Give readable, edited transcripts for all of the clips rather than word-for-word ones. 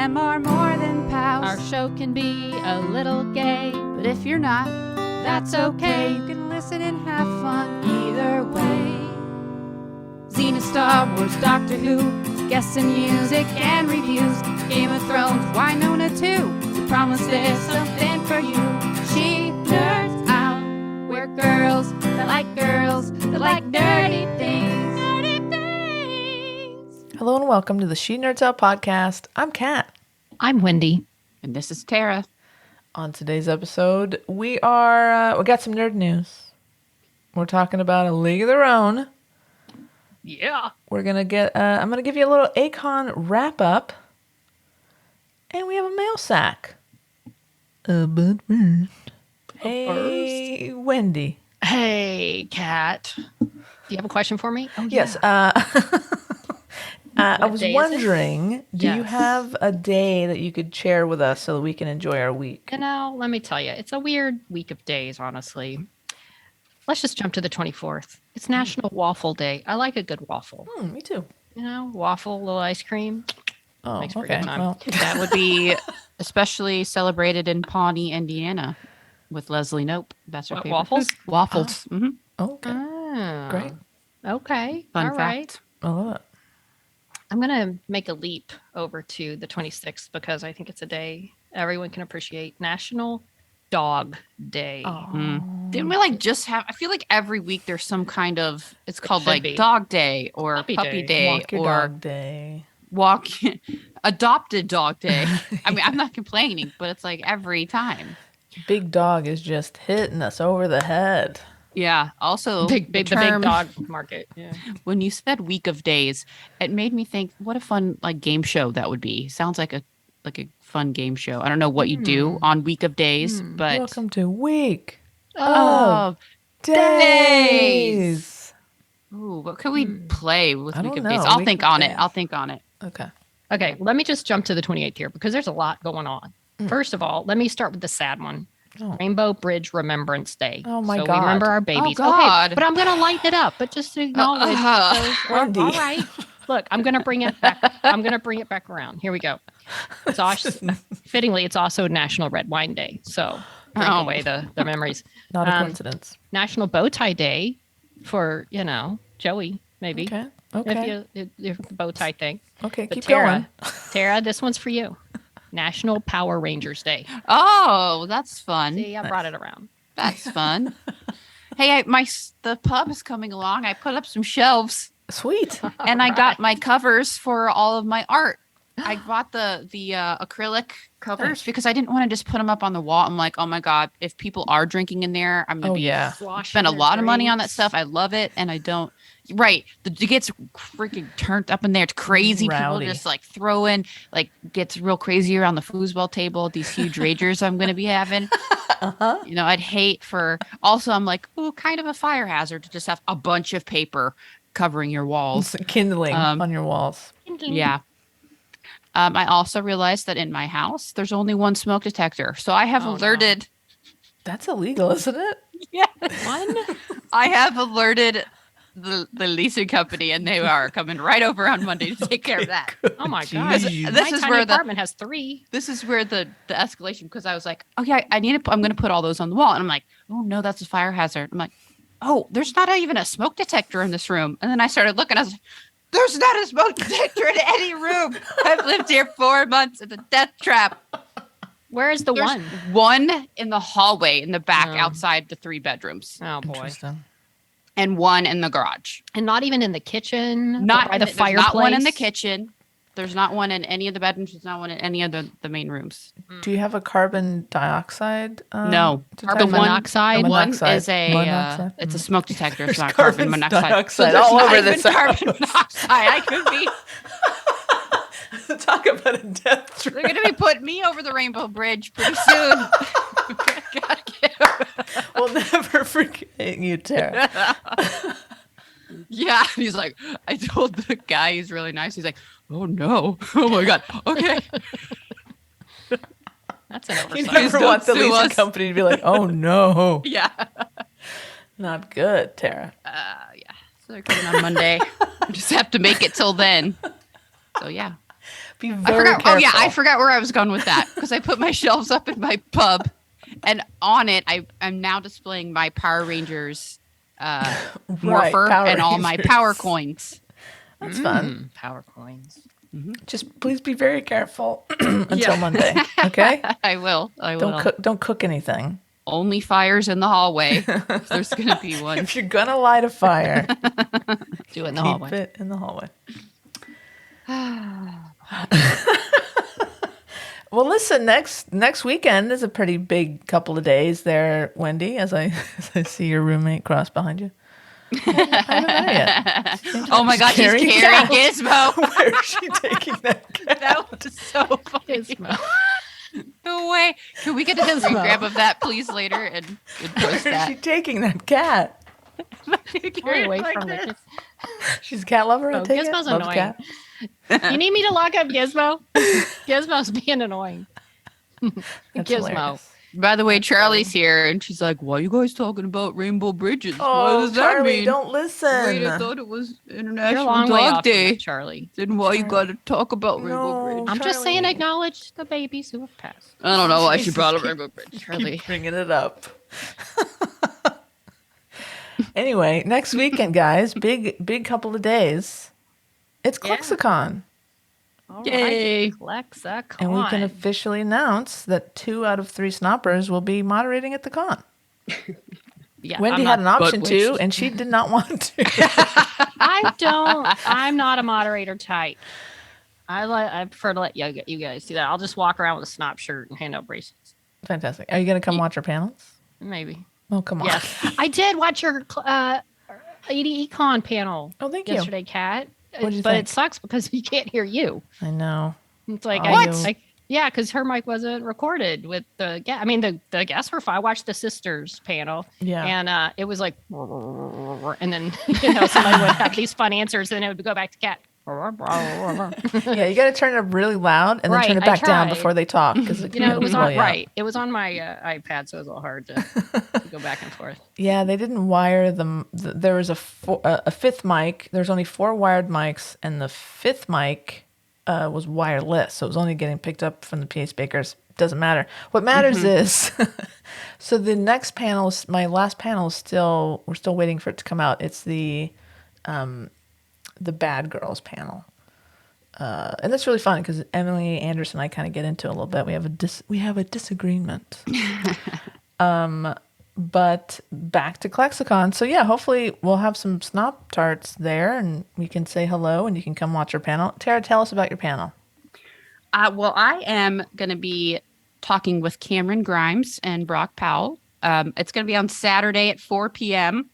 them are more than pals. Our show can be a little gay, But if you're not, that's okay. You can listen and have fun either way. Xena, Star Wars, Doctor Who, guests and music and reviews. Game of Thrones, Winona too. We promise there's something for you. She nerds out. We're girls that like nerdy things. Nerdy things. Hello and welcome to the She Nerds Out podcast. I'm Kat. I'm Wendy. And this is Tara. On today's episode, we got some nerd news. We're talking about A League of Their Own. Yeah. We're gonna get. I'm gonna give you a little Akon wrap up, and we have a mail sack. But first, hey Wendy. Hey, Kat. Do you have a question for me? Oh, Yes. yeah. I was day is it? wondering, do you Yes. have a day that you could share with us so that we can enjoy our week? You know, let me tell you, it's a weird week of days, honestly. Let's just jump to the 24th. It's National Waffle Day. I like a good waffle. Me too. You know, waffle, little ice cream. Oh, Makes for a okay. good time. Well, That would be especially celebrated in Pawnee, Indiana with Leslie Nope. That's her What, favorite waffles? food. Waffles. Mhm. okay. Oh, Great. Okay. Fun All fact. right. I love it. I'm going to make a leap over to the 26th because I think it's a day everyone can appreciate. National Dog Day. Didn't we just have? I feel like every week there's some kind of. It's called should be. Dog Day or Puppy Puppy Day. Day, Walk your or dog day. Walk Adopted Dog Day. I mean, I'm not complaining, but it's like every time. Big dog is just hitting us over the head. Yeah. Also, The big term- dog market. Yeah. When you said week of days, it made me think, what a fun game show that would be. Sounds like a fun game show. I don't know what you do on week of days, but Welcome to Week oh, Days. ooh, what could we play with I week don't of days? know. I'll Week think of on days. it. I'll think on it. Okay. Okay, let me just jump to the 28th here because there's a lot going on. First of all, let me start with the sad one. Oh. Rainbow Bridge Remembrance Day. Oh, my so God. we remember our babies. God. Okay, but I'm going to lighten it up, but just to acknowledge. Wendy. All right. Look, I'm going to bring it back. I'm going to bring it back around. Here we go. It's also, fittingly, it's also National Red Wine Day. So drink Oh. away the memories. Not a coincidence. National Bow Tie Day for, Joey, maybe. Okay. Okay. If the bow tie thing. Okay. But Keep Tara, going. Tara, this one's for you. National Power Rangers Day. Oh, that's fun. See, I brought it around. That's fun. Hey, the pub is coming along. I put up some shelves Sweet. and I got my covers for all of my art. I bought the acrylic covers because I didn't want to just put them up on the wall. I'm like, oh my God, if people are drinking in there, I'm going to yeah. spend a lot of money on that stuff. I love it. And I don't. Right. It gets freaking turned up in there. It's crazy. Rowdy. People just throwing, gets real crazy around the foosball table. These huge ragers I'm going to be having. I'd hate also, I'm like, oh, kind of a fire hazard to just have a bunch of paper covering your walls. Kindling on your walls. Yeah. I also realized that in my house, there's only one smoke detector. So I have alerted. That's illegal, isn't it? Yeah. One? I have alerted the leasing company, and they are coming right over on Monday to take care of that. Oh my God. Jeez. This My is tiny where apartment has 3. This is where the escalation, because I was like, oh yeah, I'm going to put all those on the wall. And I'm like, oh no, that's a fire hazard. I'm like, oh, there's not even a smoke detector in this room. And then I started looking, I was like, there's not a smoke detector in any room. I've lived here 4 months. It's a death trap. Where is the There's one? one in the hallway in the back Oh. outside the 3 bedrooms, Oh boy. Interesting. and one in the garage. And not even in the kitchen. Not or by the there's fireplace. not one in the kitchen. There's not one in any of the bedrooms. There's not one in any of the main rooms. Do you have a carbon dioxide? No. Carbon monoxide. Carbon One monoxide. is a Monoxide? it's a smoke detector. It's There's not carbon monoxide. dioxide there's all not over even this carbon house. monoxide. I could be. Talk about a death They're trap. going to be putting me over the Rainbow Bridge pretty soon. We'll never forget you, Tara. Yeah, he's like, I told the guy, he's really nice. He's like, oh no, oh my God, okay. That's an You oversight. never don't want the sue leasing us. company to be like, oh no. Yeah, Not good, Tara. yeah. So they're coming on Monday. I just have to make it till then. So yeah, Be I very forgot. careful. Oh yeah, I forgot where I was going with that because I put my shelves up in my pub, and on it I'm now displaying my Power Rangers morpher Power and all my Rangers. power coins. That's fun. Power coins. Just please be very careful until Monday. Okay. I will. Don't cook anything. Only fires in the hallway. If there's gonna be one. If you're gonna light a fire, Do it in the keep hallway. it in the hallway. Well, listen, next weekend is a pretty big couple of days there, Wendy, as I see your roommate cross behind you. I haven't met her yet. Oh my God, she's carrying Gizmo. Where is she taking that cat? That was so funny. Gizmo. No way. Can we get a screen grab of that, please, later and post Where is she that? taking that cat? Stay away from it. She's a cat lover. I Oh, take it? Gizmo's Loves annoying. cat. You need me to lock up Gizmo? Gizmo's being annoying. That's Gizmo. hilarious. By the way, Charlie's here, and she's like, "Why are you guys talking about rainbow bridges? what Oh, does that Charlie, mean?" don't listen. Wait, I thought it was You're a International long way Dog off from Day. that, Charlie. Then why you gotta talk about Rainbow No. Bridge? I'm just saying Charlie. acknowledge the babies who have passed. I don't know why she Jesus, brought up keep- Rainbow Bridge. Charlie. Keep bringing it up. Anyway, next weekend, guys, big couple of days. It's Yeah. Klexicon. All Yay. right, Klexicon. And we can officially announce that 2 out of 3 snoppers will be moderating at the con. Yeah, Wendy I'm had not- an option but to, which- and she did not want to. I'm not a moderator type. I prefer to let you guys do that. I'll just walk around with a snop shirt and hand out bracelets. Fantastic. Are you going to come watch our panels? Maybe. Oh, come on. Yes. I did watch your 80 Econ panel Oh, thank you. yesterday, Kat. What'd you But think? it sucks because you can't hear you. I know. It's like, What? Yeah, because her mic wasn't recorded with the guest. I mean, the guests were fine. I watched the sisters panel. Yeah. And it was like, and then, somebody would have these fun answers, and it would go back to Kat. Yeah, you got to turn it up really loud and then turn Right, it back I down tried. before they talk. Because It was on, right. It was on my iPad, so it was a little hard to go back and forth. Yeah, they didn't wire them. There was a fifth mic. There's only 4 wired mics, and the 5th mic was wireless, so it was only getting picked up from the PA speakers. Doesn't matter. What matters is, so the next panel, my last panel, we're still waiting for it to come out. It's the Bad Girls panel. And that's really fun because Emily Anderson and I kind of get into it a little bit. We have a disagreement. But back to Klexicon. So yeah, hopefully we'll have some snop tarts there and we can say hello and you can come watch our panel. Tara, tell us about your panel. Well, I am going to be talking with Cameron Grimes and Brock Powell. It's going to be on Saturday at 4 p.m.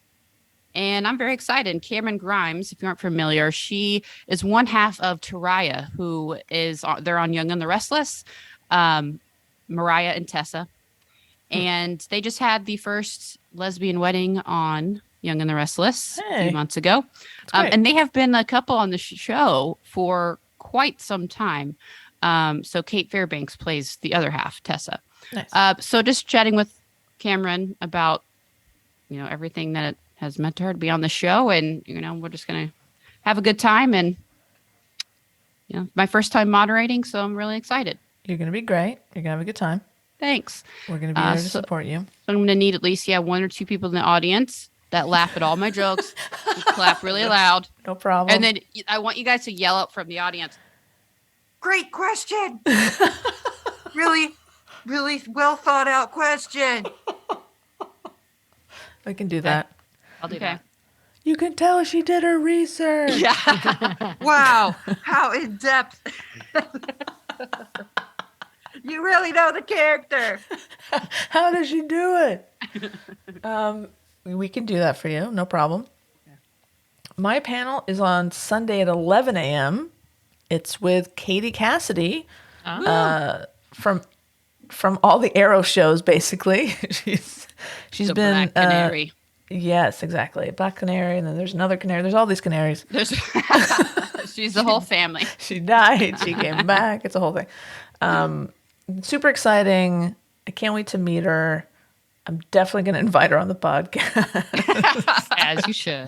And I'm very excited. Cameron Grimes, if you aren't familiar, she is one half of Taraya, who is they're on Young and the Restless, Mariah and Tessa. And they just had the first lesbian wedding on Young and the Restless a Hey. few months ago. great. And they have been a couple on the show for quite some time. So Kate Fairbanks plays the other half, Tessa. Nice. So just chatting with Cameron about, everything that it has meant to her to be on the show. And, we're just going to have a good time. And, my first time moderating. So I'm really excited. You're going to be great. You're going to have a good time. Thanks. We're going to be there to so- support you. I'm going to need at least, 1 or 2 people in the audience that laugh at all my jokes, and clap really loud. No problem. And then I want you guys to yell out from the audience, "Great question." Really, really well thought out question. we can do that. I'll do Okay. that. You can tell she did her research. Yeah. Wow. How in depth. You really know the character. How does she do it? We can do that for you. No problem. My panel is on Sunday at 11 a.m. It's with Katie Cassidy from all the Arrow shows, basically. she's The been Black Canary. Yes, exactly. Black Canary, and then there's another canary. There's all these canaries. She's the whole family. She died. She came back. It's a whole thing. Super exciting. I can't wait to meet her. I'm definitely going to invite her on the podcast. As you should.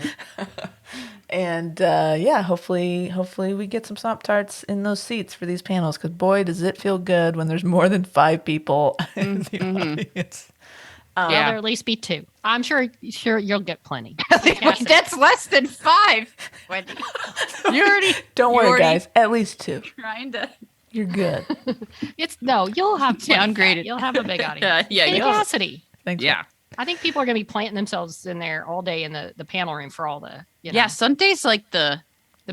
And yeah, hopefully we get some Snop Tarts in those seats for these panels, because boy, does it feel good when there's more than 5 people in the audience. Well, Yeah. there'll at least be 2. I'm sure you'll get plenty. Wait, that's less than 5. Wendy. You already Don't you're worry, already guys. At least 2. trying to. You're good. You'll have plenty, Downgraded. Pat. You'll have a big audience. Yeah, Katie you'll- Cassidy. Thanks. Yeah. I think people are going to be planting themselves in there all day in the panel room for all the Yeah, Sunday's like the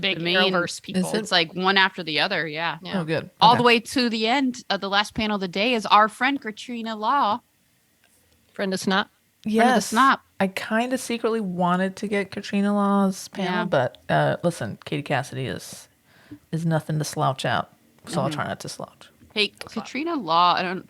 big main- Arrowverse people. Is it? it's like one after the other. Yeah. Yeah. Oh, good. All Okay. the way to the end of the last panel of the day is our friend Katrina Law. Friend of Snot. Yes. Snop. I kind of secretly wanted to get Katrina Law's panel, Yeah. but listen, Katie Cassidy is nothing to slouch out, so I'll try not to slouch. Hey, Katrina Law, I don't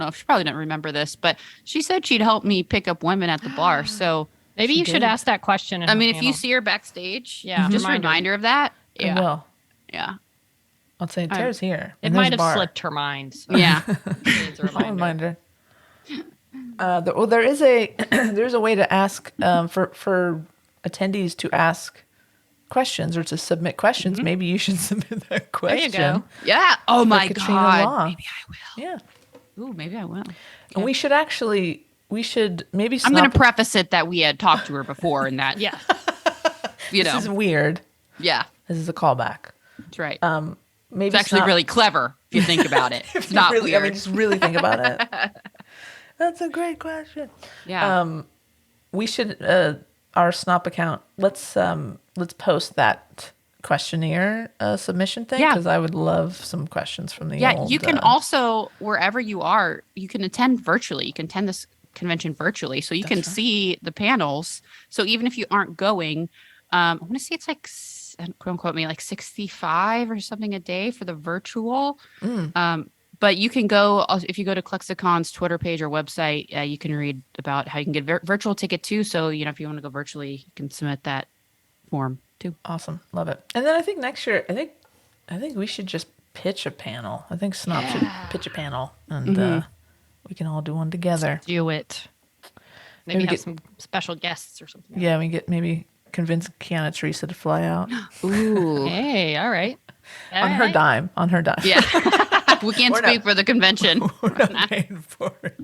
know if she probably didn't remember this, but she said she'd help me pick up women at the bar. So, Maybe She you did. should ask that question. In I her mean, if you panel. see her backstage, Yeah, just remind her. remind her of that. I Yeah. will. Yeah. I'll say Tara's here. It and might there's have a bar. slipped her mind. So Yeah. it's a I'll reminder. remind her. Well, there is a there's a way to ask for attendees to ask questions or to submit questions. Maybe you should submit that There question. you go. Yeah. Oh for my Katrina God. Law. Maybe I will. Yeah, Ooh, maybe I will. and we should maybe. I'm going Snop- to preface it that we had talked to her before and that, Yeah. you This know, is weird. yeah, This is a callback. that's right. Maybe It's actually Snop- really clever if you think about it. It's not really, weird. I mean, just really think about it. That's a great question. Yeah. We should our Snop account. Let's post that questionnaire submission thing, Yeah. because I would love some questions from the Yeah, old, you can also, wherever you are, you can attend virtually. You can attend this convention virtually. So you can see the panels. So even if you aren't going, I want to say it's like, quote unquote, me like 65 or something a day for the virtual. But you can go, if you go to Klexicon's Twitter page or website, you can read about how you can get virtual ticket too. So, you know, if you want to go virtually, you can submit that form too. Awesome, love it. And then I think next year, I think we should just pitch a panel. I think Snop should pitch a panel, and we can all do one together. Do it. Maybe Maybe have get- some special guests or something. Yeah, we maybe convince Kiana Teresa to fly out Ooh. Hey, all right. on her dime. On her dime. Yeah. We can't We're speak not- for the convention. We're not paying for it.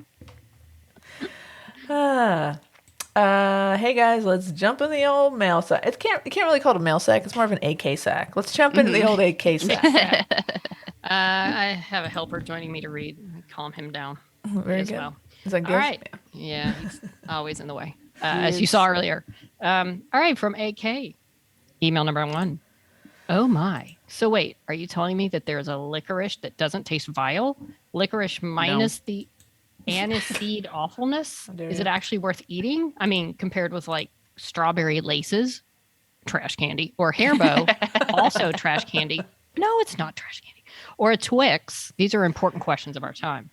Hey guys, let's jump in the old mail sack. You can't really call it a mail sack. It's more of an AK sack. Let's jump into the old AK sack. I have a helper joining me to read. Calm him down. Very as good. well. Is that good? All right. Yeah, he's always in the way, as you saw earlier. All right, from AK. Email number 1. Oh my. So wait, are you telling me that there's a licorice that doesn't taste vile? Licorice minus the aniseed awfulness? dare Is you. it actually worth eating? I mean, compared with like strawberry laces, trash candy, or Hairbo, also trash candy. No, it's not trash candy. Or a Twix. These are important questions of our time.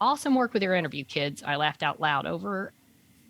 Awesome work with your interview, kids. I laughed out loud over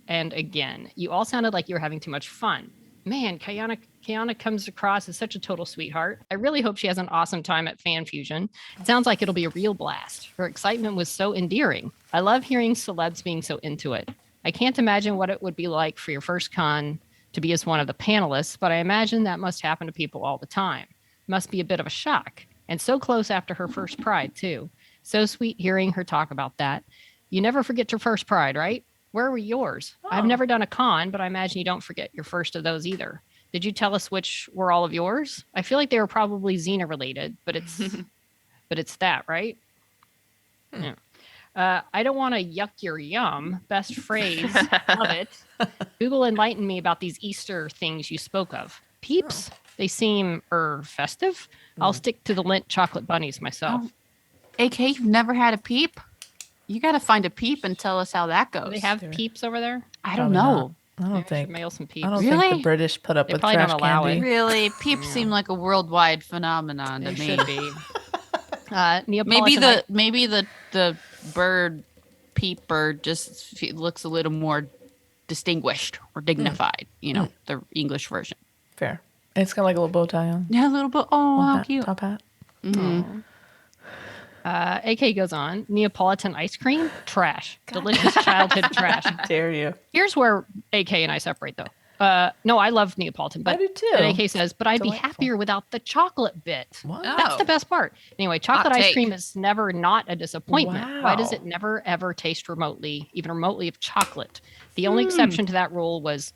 and again. You all sounded like you were having too much fun. Man, Kiana comes across as such a total sweetheart. I really hope she has an awesome time at Fan Fusion. It sounds like it'll be a real blast. Her excitement was so endearing. I love hearing celebs being so into it. I can't imagine what it would be like for your first con to be as one of the panelists, but I imagine that must happen to people all the time. Must be a bit of a shock. And so close after her first Pride, too. So sweet hearing her talk about that. You never forget your first Pride, right? Where were yours? I've never done a con, but I imagine you don't forget your first of those either. Did you tell us which were all of yours? I feel like they were probably Xena related, but it's that, right? Yeah. I don't want to yuck your yum. Best phrase. Love it. Google enlightened me about these Easter things you spoke of. Peeps? They seem festive. I'll stick to the Lindt chocolate bunnies myself. AK, you've never had a peep? You got to find a peep and tell us how that goes. Do they have peeps over there? I don't Probably know. I Maybe I don't should think. mail some peeps. I don't Really? think the British put up They with probably trash don't allow candy. it. Really? Peeps seem like a worldwide phenomenon to They me. should be. Maybe the bird, peep bird, just looks a little more distinguished or dignified. You know, the English version. Fair. And it's got like a little bow tie on. Yeah, a little bit. Oh, One how hat, cute. top hat. AK goes on. Neapolitan ice cream? Trash. Delicious childhood trash. Dare you? Here's where AK and I separate, though. No, I love Neapolitan, but I do too. and AK says, but I'd be Delightful. happier without the chocolate bit. What? That's the Oh. best part. Anyway, chocolate Hot ice take. cream is never not a disappointment. Why does Wow. it never ever taste even remotely of chocolate? The only exception to that rule was,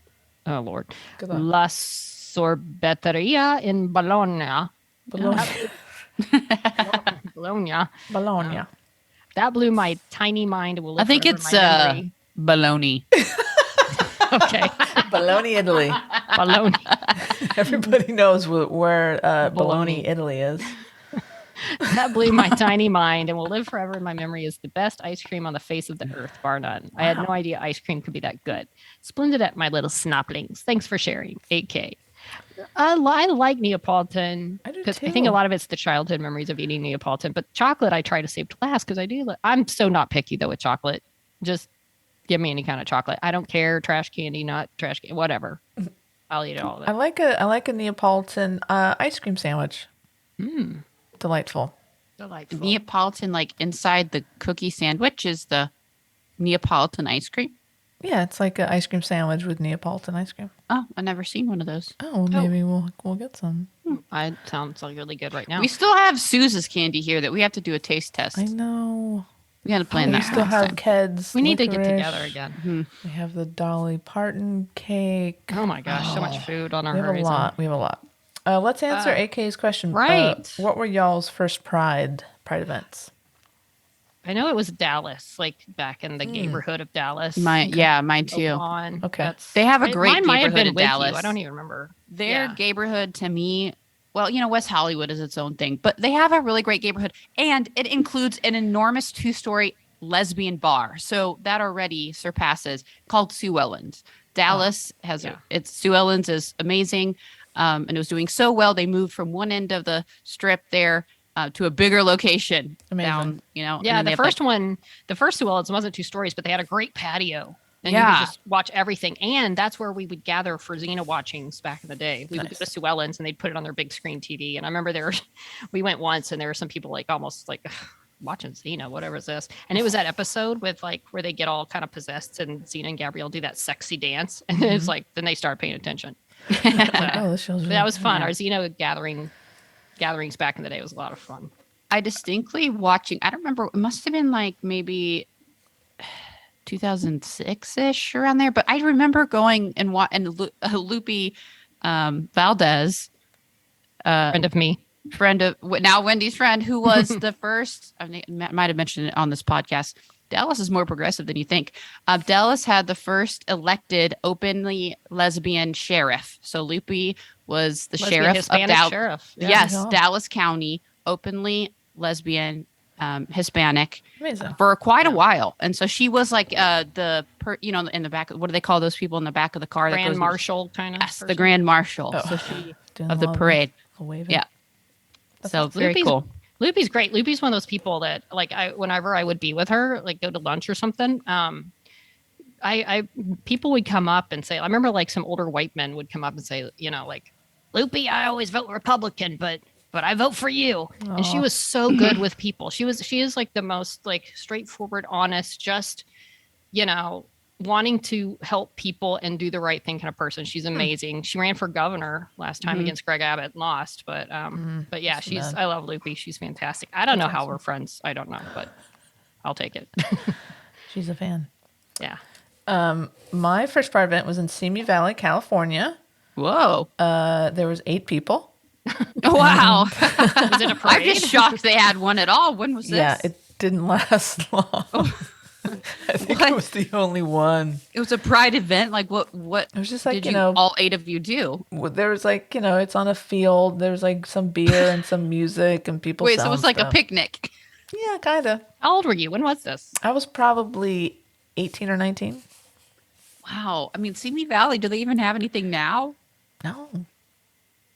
oh Lord, Good luck. La Sorbeteria in Bologna. Bologna. Bologna. Bologna. That blew my tiny mind. Will I live think forever in it's my memory. baloney. Okay. Bologna, Italy. Bologna. Everybody knows where Bologna. Bologna, Italy is. That blew my tiny mind and will live forever in my memory as the best ice cream on the face of the earth, bar none. I had no idea ice cream could be that good. Splendid at my little snoplings. Thanks for sharing. 8K. I like Neapolitan I do because I think a too. lot of it's the childhood memories of eating Neapolitan. But chocolate, I try to save to last because I do. I'm so not picky though with chocolate. Just give me any kind of chocolate. I don't care. Trash candy, not trash candy, whatever. I'll eat all of I it. like a Neapolitan ice cream sandwich. Delightful. Delightful. Neapolitan, like inside the cookie sandwich, is the Neapolitan ice cream. Yeah, it's like an ice cream sandwich with Neapolitan ice cream. Oh, I've never seen one of those. Oh, well, maybe we'll get some. I sounds like really good right now. We still have Suze's candy here that we have to do a taste test. I know. We got to plan We that. still next have time. Ked's. We need to get licorice. together again. We have the Dolly Parton cake. Oh my gosh, so much food on our We have horizon. a lot. We have a lot. Let's answer AK's question. right. What were y'all's first Pride events? I know it was Dallas, like back in the neighborhood of Dallas. Mine too. Oaklawn. Okay. They have a great mine might have neighborhood been in with you. Dallas. I don't even remember. Their Yeah. neighborhood to me, well, West Hollywood is its own thing, but they have a really great neighborhood, and it includes an enormous 2-story lesbian bar. So that already surpasses, called Sue Ellen's. Dallas has it's Sue Ellen's is amazing, and it was doing so well. They moved from one end of the strip there to a bigger location Amazing. down. And Yeah, then they the have, first one, the first Llewellyn's wasn't 2 stories, but they had a great patio. And you Yeah. could just watch everything. And that's where we would gather for Xena watchings back in the day. We would go to Sue Ellen's and they'd put it on their big screen TV. And I remember we went once and there were some people like almost like watching Xena, whatever is this? And it was that episode with like where they get all kind of possessed and Xena and Gabrielle do that sexy dance. And then it's like, then they start paying attention. Oh, this show's That was fun. Our Xena gatherings back in the day was a lot of fun. I distinctly watching. I don't remember. It must have been like maybe 2006-ish around there. But I remember going and Lupe Valdez, Friend of me. friend of now Wendy's friend, who was the first. I might have mentioned it on this podcast. Dallas is more progressive than you think. Dallas had the first elected openly lesbian sheriff. So Lupe was the Lesbian sheriff Hispanic of Dallas. sheriff. Yeah. Yes, Yeah. Dallas County, openly lesbian, Hispanic Amazing. for quite a while. And so she was like in the back. What do they call those people in the back of the car? Grand that Marshal kind of. Yes, the Grand Marshal. Oh. So she Doing of a the lot parade. waving. Yeah. So very Lupe's- cool. Lupe's great. Lupe's one of those people that like whenever I would be with her, like go to lunch or something, people would come up and say, I remember like some older white men would come up and say, like, Lupe, I always vote Republican, but I vote for you. And she Aw. was so good with people. She is like the most like straightforward, honest, just, wanting to help people and do the right thing kind of person. She's amazing. She ran for governor last time against Greg Abbott and lost, but yeah, That's bad. I love Lupe. She's fantastic. I don't know That's how awesome. we're friends. I don't know, but I'll take it. She's a fan. Yeah. My first Pride event was in Simi Valley, California. Whoa. There was 8 people. Wow. Was it a I'm parade? just shocked they had one at all. When was this? Yeah, it didn't last long. I think What? it was the only one. It was a pride event. Like what It was just like, did all 8 of you do? there was like, it's on a field. There's like some beer and some music and people Wait, so it selling was like a stuff. picnic. Yeah, kind of. How old were you? When was this? I was probably 18 or 19. Wow. I mean, Simi Valley, do they even have anything now? No,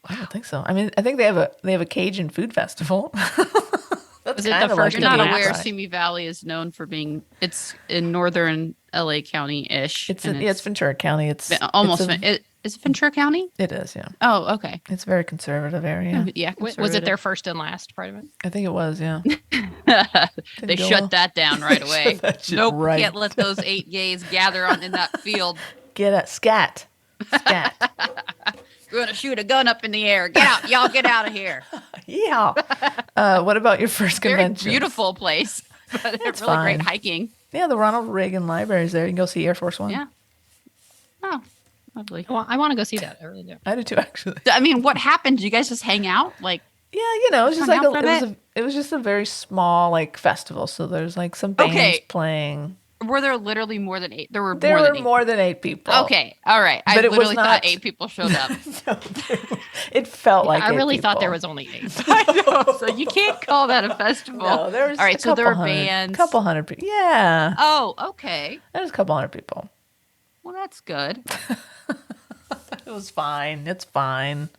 I don't think so. I mean, I think they have a Cajun food festival. That's Was it the kinda first like You're a in not the Pride. aware Simi Valley is known for being, it's in northern LA County-ish. It's and it's Ventura County. It's almost, it's a- is it Ventura County? it is, yeah. Oh, okay. It's a very conservative area. Yeah. Was it conservative. their first and last part of it? I think it was, yeah. They go shut well. that down right away. that shit Nope, right can't let those 8 gays gather in that field. Get a scat. Scat. We're gonna shoot a gun up in the air. Get out, y'all! Get out of here. Yeah. What about your first Very convention? beautiful place, but It's really great fine. hiking. Yeah, the Ronald Reagan Library is there. You can go see Air Force One. Yeah. Oh, lovely. Well, I want to go see that. I really do. I did too, actually. I mean, what happened? Did you guys just hang out? Like, Yeah, you know, it's just hung like out for a bit? it was just a very small like festival. So there's like some bands Okay. playing. were there literally more than 8? There were There more were than 8. more than 8 people. Okay, all right. I But it was literally not- thought 8 people showed up. No, it felt like I 8 really thought people. there was only 8. I know. So you can't call that a festival. No, there was all right. a So there couple were hundred, bands. couple hundred people. Yeah, Oh, okay. there was a couple hundred people. Well, that's good. It was fine. It's fine.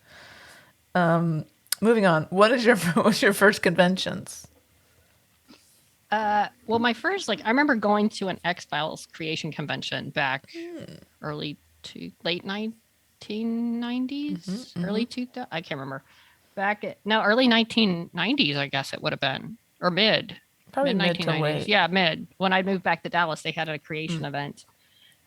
Moving on. What was your first conventions? Well, my first, I remember going to an X-Files creation convention back late 1990s, early 2000. I can't remember. Early 1990s, I guess it would have been, or Probably mid to 1990s. late. Yeah, mid. When I moved back to Dallas, they had a creation event,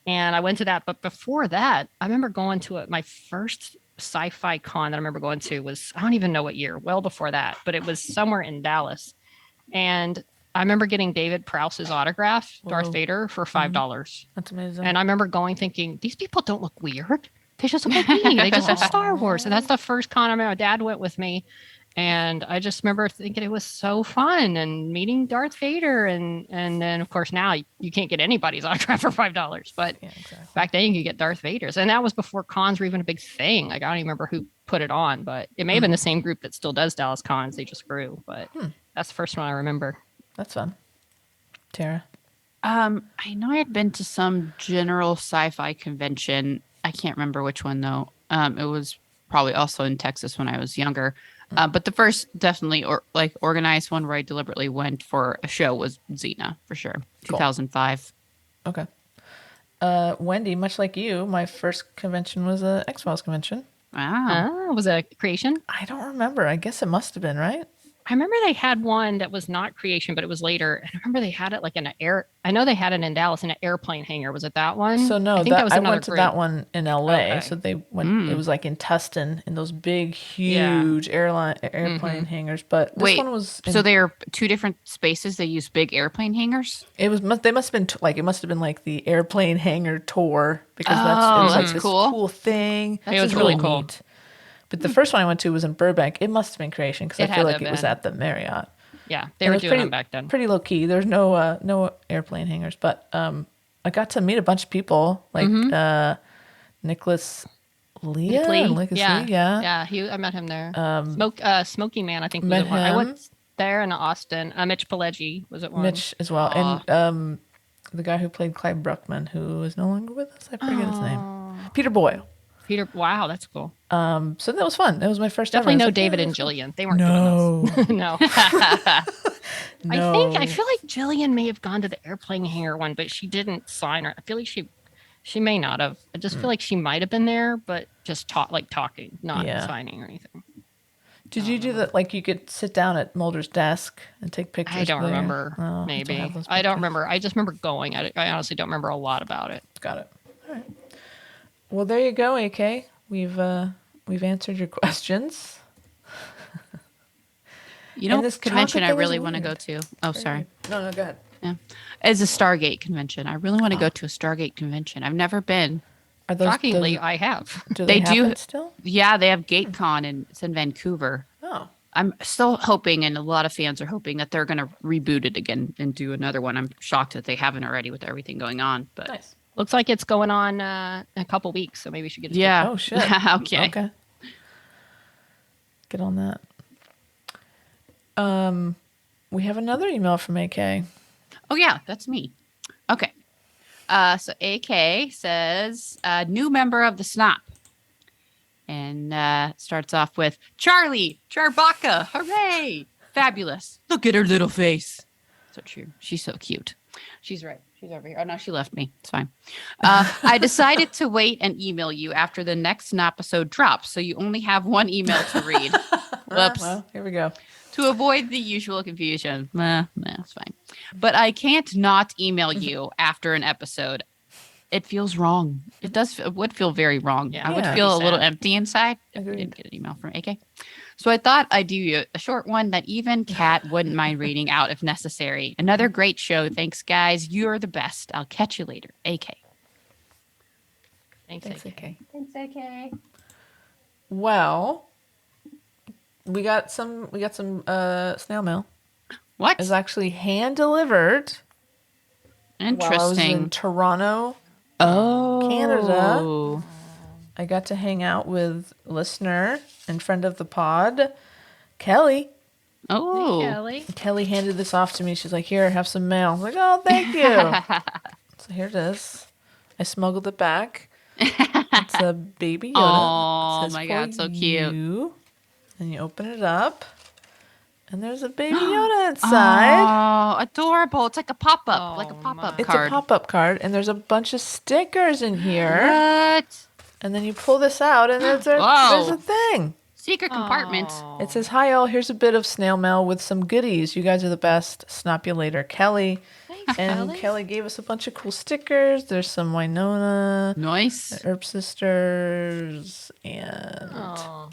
and I went to that. But before that, I remember going to my first sci-fi con that I remember going to was, I don't even know what year. Well before that, but it was somewhere in Dallas, and I remember getting David Prowse's autograph, Darth Whoa. Vader, for $5. That's amazing. And I remember going thinking, these people don't look weird. They just look like me. They just love Star Wars. And that's the first con I remember. My dad went with me. And I just remember thinking it was so fun and meeting Darth Vader. And then, of course, now you can't get anybody's autograph for $5. But yeah, exactly. back then, you could get Darth Vader's. And that was before cons were even a big thing. I don't even remember who put it on. But it may have been the same group that still does Dallas cons. They just grew. But that's the first one I remember. That's fun. Tara. I know I had been to some general sci-fi convention. I can't remember which one though. It was probably also in Texas when I was younger. But the first definitely organized one where I deliberately went for a show was Xena for sure. Cool. 2005. Okay. Wendy, much like you, my first convention was a X-Files convention. Wow. Was it a creation? I don't remember. I guess it must have been, right? I remember they had one that was not creation, but it was later. And I remember they had it I know they had it in Dallas in an airplane hangar. Was it that one? So no, I think that was I another went to group. that one in LA. Okay. So they went. It was like in Tustin in those big, huge airplane hangars. But this Wait, one was. so they are 2 different spaces. They use big airplane hangars. It was. They must have been it must have been like the airplane hangar tour because it Oh, was like that's this cool. cool thing. It was really cool. neat. But the first one I went to was in Burbank. It must have been creation because I It feel had to like have it was been. at the Marriott. Yeah, they It were was doing them back then. Pretty low key. There's no airplane hangars, but I got to meet a bunch of people like Nicholas Leah. Nick Lee? Nicholas Yeah. Lee, yeah. I met him there. Um, Smoky Man, I think was met the one. I him. went there in Austin. Mitch Pileggi was at one. Mitch as well, and the guy who played Clyde Bruckman, who is no longer with us. I forget his name. Peter Boyle. Peter, wow, that's cool. So that was fun. That was my first. Definitely ever. I no was like, David yeah, and that's cool. Jillian. They weren't No, doing those. No. no. I feel like Jillian may have gone to the airplane hangar one, but she didn't sign her. I feel like she may not have. I just feel like she might have been there, but just talking, not Yeah. signing or anything. Did you do that? Like you could sit down at Mulder's desk and take pictures. I don't there? remember. Oh, I don't Maybe. have those I don't pictures. remember. I just remember going. I honestly don't remember a lot about it. Got it. All right. Well, there you go, AK. We've answered your questions. You know, And this convention I chocolate thing is really want to go weird. to. Oh, sorry. No, go ahead. Yeah. It's a Stargate convention. I really want to go to a Stargate convention. I've never been. Are those Shockingly, I have. do they they do- happen still? Yeah, they have GateCon and it's in Vancouver. Oh, I'm still hoping, and a lot of fans are hoping that they're going to reboot it again and do another one. I'm shocked that they haven't already with everything going on. But nice. Looks like it's going on in a couple weeks, so maybe we should get a yeah. Oh shit. Okay. Okay. Get on that. We have another email from AK. Oh yeah, that's me. Okay. So AK says, new member of the SNOP. And starts off with Charlie, Charbaka, hooray! Fabulous. Look at her little face. So true. She's so cute. She's right. She's over here. Oh no, she left me. It's fine. I decided to wait and email you after the next episode drops, so you only have one email to read. Whoops. Well, here we go. To avoid the usual confusion. It's fine. But I can't not email you after an episode. It feels wrong. It would feel very wrong. Yeah. I would Yeah. feel a Sad. little empty inside if we Agreed. didn't get an email from AK. So I thought I'd do a short one that even Kat wouldn't mind reading out if necessary. Another great show. Thanks, guys. You're the best. I'll catch you later. AK. Thanks, Thanks, AK. AK. Thanks, AK. Well, we got some snail mail. What? It's actually hand delivered while I was in Interesting. Toronto. Oh, Canada. I got to hang out with listener and friend of the pod, Kelly. Oh, Kelly. Kelly handed this off to me. She's like, "Here, have some mail." I was like, "Oh, thank you." So here it is. I smuggled it back. It's a baby Yoda. Oh, It says, my "For God, so cute." you." And you open it up, and there's a baby Yoda inside. Oh, adorable. It's like a pop-up, like a Oh, pop-up my. It's card. a pop-up card, and there's a bunch of stickers in here. What? And then you pull this out, and there's a Whoa. thing. Secret compartment. Aw. It says, "Hi all, here's a bit of snail mail with some goodies. You guys are the best. Snap you later, Kelly." Thanks, And Kelly gave us a bunch of cool stickers. There's some Winona, Nice. Herb Sisters, and Aw.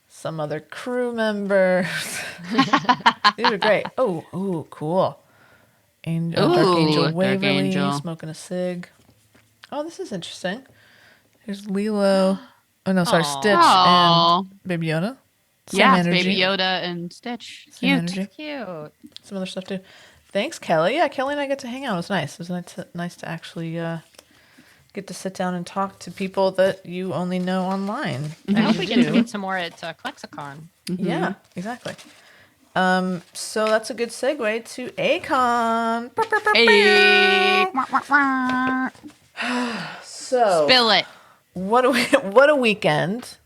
some other crew members. These are great. Oh, cool. Dark Ooh, Angel Dark Waverly Angel. smoking a cig. Oh, this is interesting. Here's Lilo. Oh no, sorry, Aw. Stitch Aw. and Baby Yoda. Same Yeah, it's energy. Baby Yoda and Stitch. Same Cute. energy. Cute. Some other stuff too. Thanks, Kelly. Yeah, Kelly and I get to hang out. It was nice. It was nice to actually get to sit down and talk to people that you only know online. I hope we get to do. meet some more at Klexicon. Yeah, exactly. So that's a good segue to Akon. Hey. Wah, wah, wah. So Spill it. what a weekend.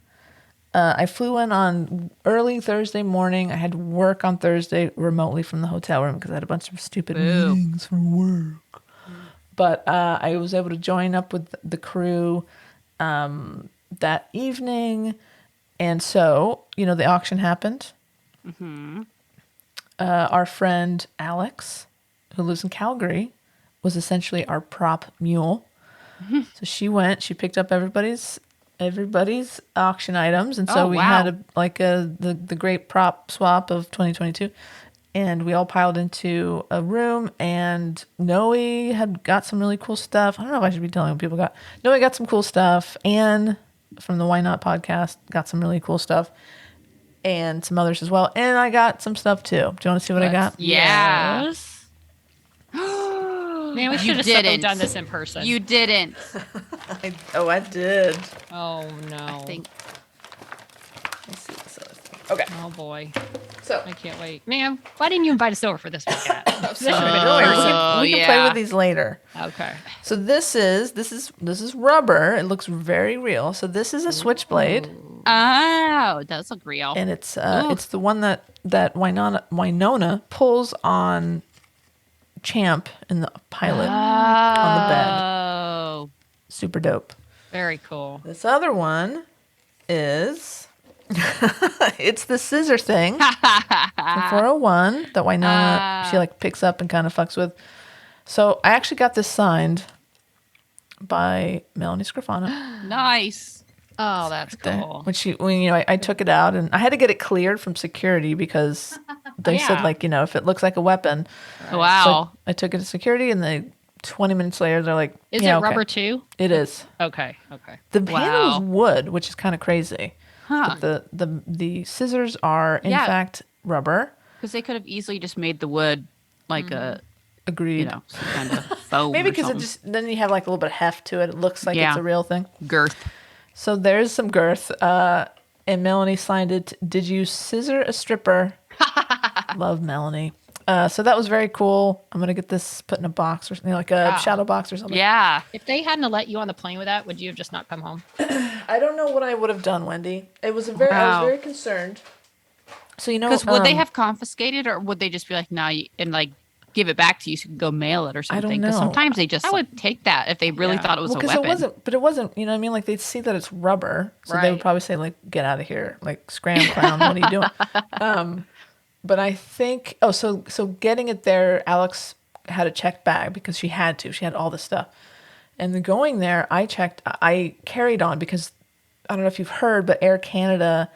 I flew in on early Thursday morning. I had to work on Thursday remotely from the hotel room because I had a bunch of stupid Boo. meetings for work. But I was able to join up with the crew that evening. And so, the auction happened. Our friend Alex, who lives in Calgary, was essentially our prop mule. So she picked up everybody's auction items, and so Oh, we wow. had the great prop swap of 2022, and we all piled into a room. And Noe had got some really cool stuff. I don't know if I should be telling what people got. Noe got some cool stuff. Anne from the Why Not podcast got some really cool stuff, and some others as well. And I got some stuff too. Do you want to see what I got? Yeah. Yes. Man, we You should have didn't. done this in person. You didn't. I did. Oh no. I think. Let's see this other thing. Okay, Oh boy. so I can't wait. Man, why didn't you invite us over for this weekend? This should've been don't worry, in we can yeah. play with these later. person. Okay. So this is rubber. It looks very real. So this is a switchblade, Oh, it does look real. and it's the one that Winona pulls on Champ in the pilot on the bed. Oh. Super dope. Very cool. This other one is it's the scissor thing from 401 that Winona she picks up and kind of fucks with. So I actually got this signed by Melanie Scrofano. Nice. Oh, that's cool. When I took it out, and I had to get it cleared from security because they said Yeah. if it looks like a weapon. Wow. So I took it to security, and 20 minutes later they're like, Is yeah, it okay. rubber too? It is. Okay. Okay. The handle is Wow. wood, which is kind of crazy. Huh. But the scissors are in Yeah. fact rubber. Because they could have easily just made the wood like a, Agreed. some kind of foam. Maybe or because it something. just then you have like a little bit of heft to it. It looks like Yeah. it's a real thing. girth. So there's some girth. And Melanie signed it. Did you scissor a stripper? Love Melanie. So that was very cool. I'm gonna get this put in a box or something, like a shadow box or something. Yeah. If they hadn't let you on the plane with that, would you have just not come home? I don't know what I would have done, Wendy. I was very concerned. So Because would they have confiscated, or would they just be like, "No," and give it back to you so you can go mail it or I don't something? Because know. sometimes they just take that if they really Yeah. thought it was a because weapon. it wasn't. You know what I mean? Like they'd see that it's rubber, so they would Right. probably say like, "Get out of here!" Like, "Scram, clown! What are you doing?" But I think so getting it there, Alex had a checked bag because she had to. She had all this stuff. And then going there, I carried on because I don't know if you've heard, but Air Canada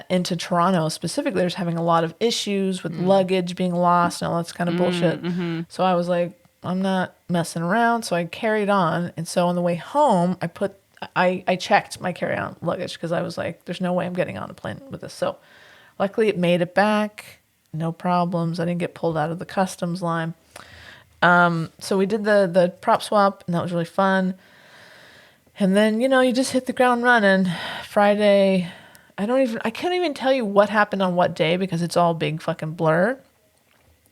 into Toronto specifically is having a lot of issues with luggage being lost and all that kind of bullshit. So I was like, I'm not messing around. So I carried on. And so on the way home, I checked my carry-on luggage because I was like, there's no way I'm getting on a plane with this. So luckily it made it back. No problems. I didn't get pulled out of the customs line. So we did the prop swap, and that was really fun. And then, you just hit the ground running. Friday, I can't even tell you what happened on what day because it's all big fucking blur.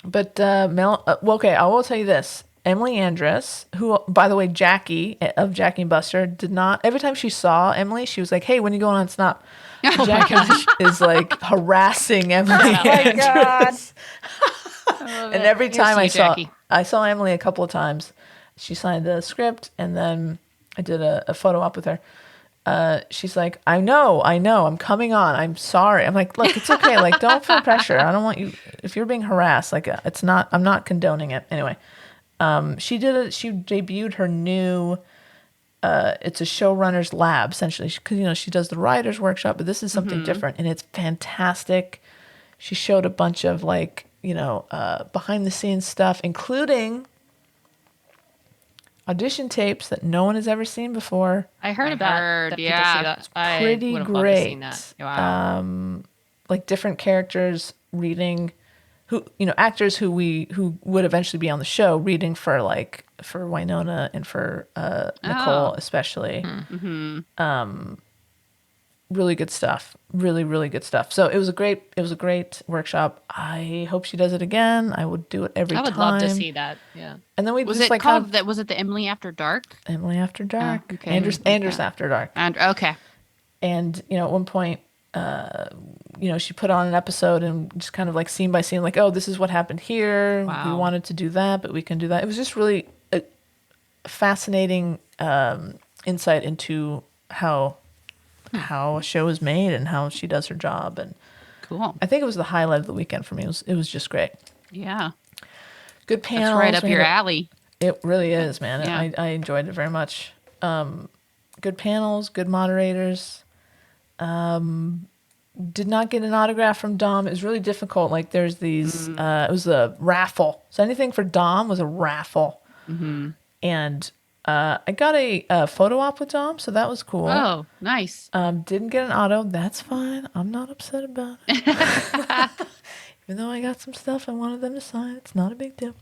But, okay, I will tell you this. Emily Andress, who, by the way, Jackie of Jackie and Buster, did not, every time she saw Emily, she was like, hey, when are you going on Snap? Jackie is like harassing Emily Andress. And every time I saw Emily a couple of times. She signed the script, and then I did a photo op with her. She's like, I know, I'm coming on. I'm sorry. I'm like, look, it's okay. Like, don't feel pressure. I don't want you, if you're being harassed, like, I'm not condoning it. Anyway, she debuted her new, it's a showrunner's lab, essentially, because, she does the writer's workshop, but this is something different, and it's fantastic. She showed a bunch of, like, behind the scenes stuff, including audition tapes that no one has ever seen before. I heard about that. Yeah. People say that. I Pretty would have loved to great. seen that. Wow. Like different characters reading, who actors who would eventually be on the show reading for Winona and for Nicole especially. Really good stuff. Really, really good stuff. So it was a great workshop. I hope she does it again. I would do it every time. I would love to see that. Yeah. And then we Was just it called kind that? Was it the Emily After Dark? of Emily After Dark. Oh, okay. Andress After Dark. And okay. And at one point, she put on an episode and just kind of like scene by scene, like, oh, this is what happened here. Wow. We wanted to do that, but we can do that. It was just really a fascinating insight into how a show is made and how she does her job. And Cool. I think it was the highlight of the weekend for me. It was just great. Yeah. Good panels. That's right up your alley. It really is, man. Yeah. I enjoyed it very much. Good panels, good moderators. Did not get an autograph from Dom. It was really difficult. Like there's these, it was a raffle. So anything for Dom was a raffle. And I got a photo op with Dom, so that was cool. Oh, nice. Didn't get an auto. That's fine. I'm not upset about it. Even though I got some stuff I wanted them to sign, it's not a big deal.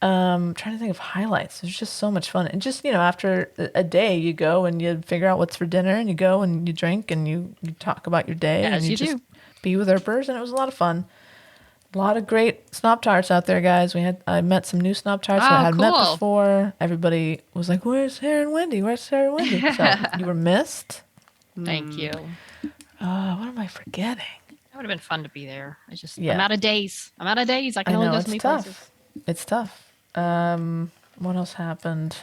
Trying to think of highlights. It was just so much fun. And just, after a day, you go and you figure out what's for dinner, and you go and you drink and you talk about your day. As and you just do. be with Herpers, and it was a lot of fun. A lot of great Snob Tarts out there, guys. I met some new Snob Tarts that I hadn't met cool. before. Everybody was like, where's Sarah and Wendy? Where's Sarah and Wendy? So you were missed. Thank you. What am I forgetting? That would have been fun to be there. Yeah. I'm out of days. I can I only know, go it's so many tough. places. It's tough. What else happened?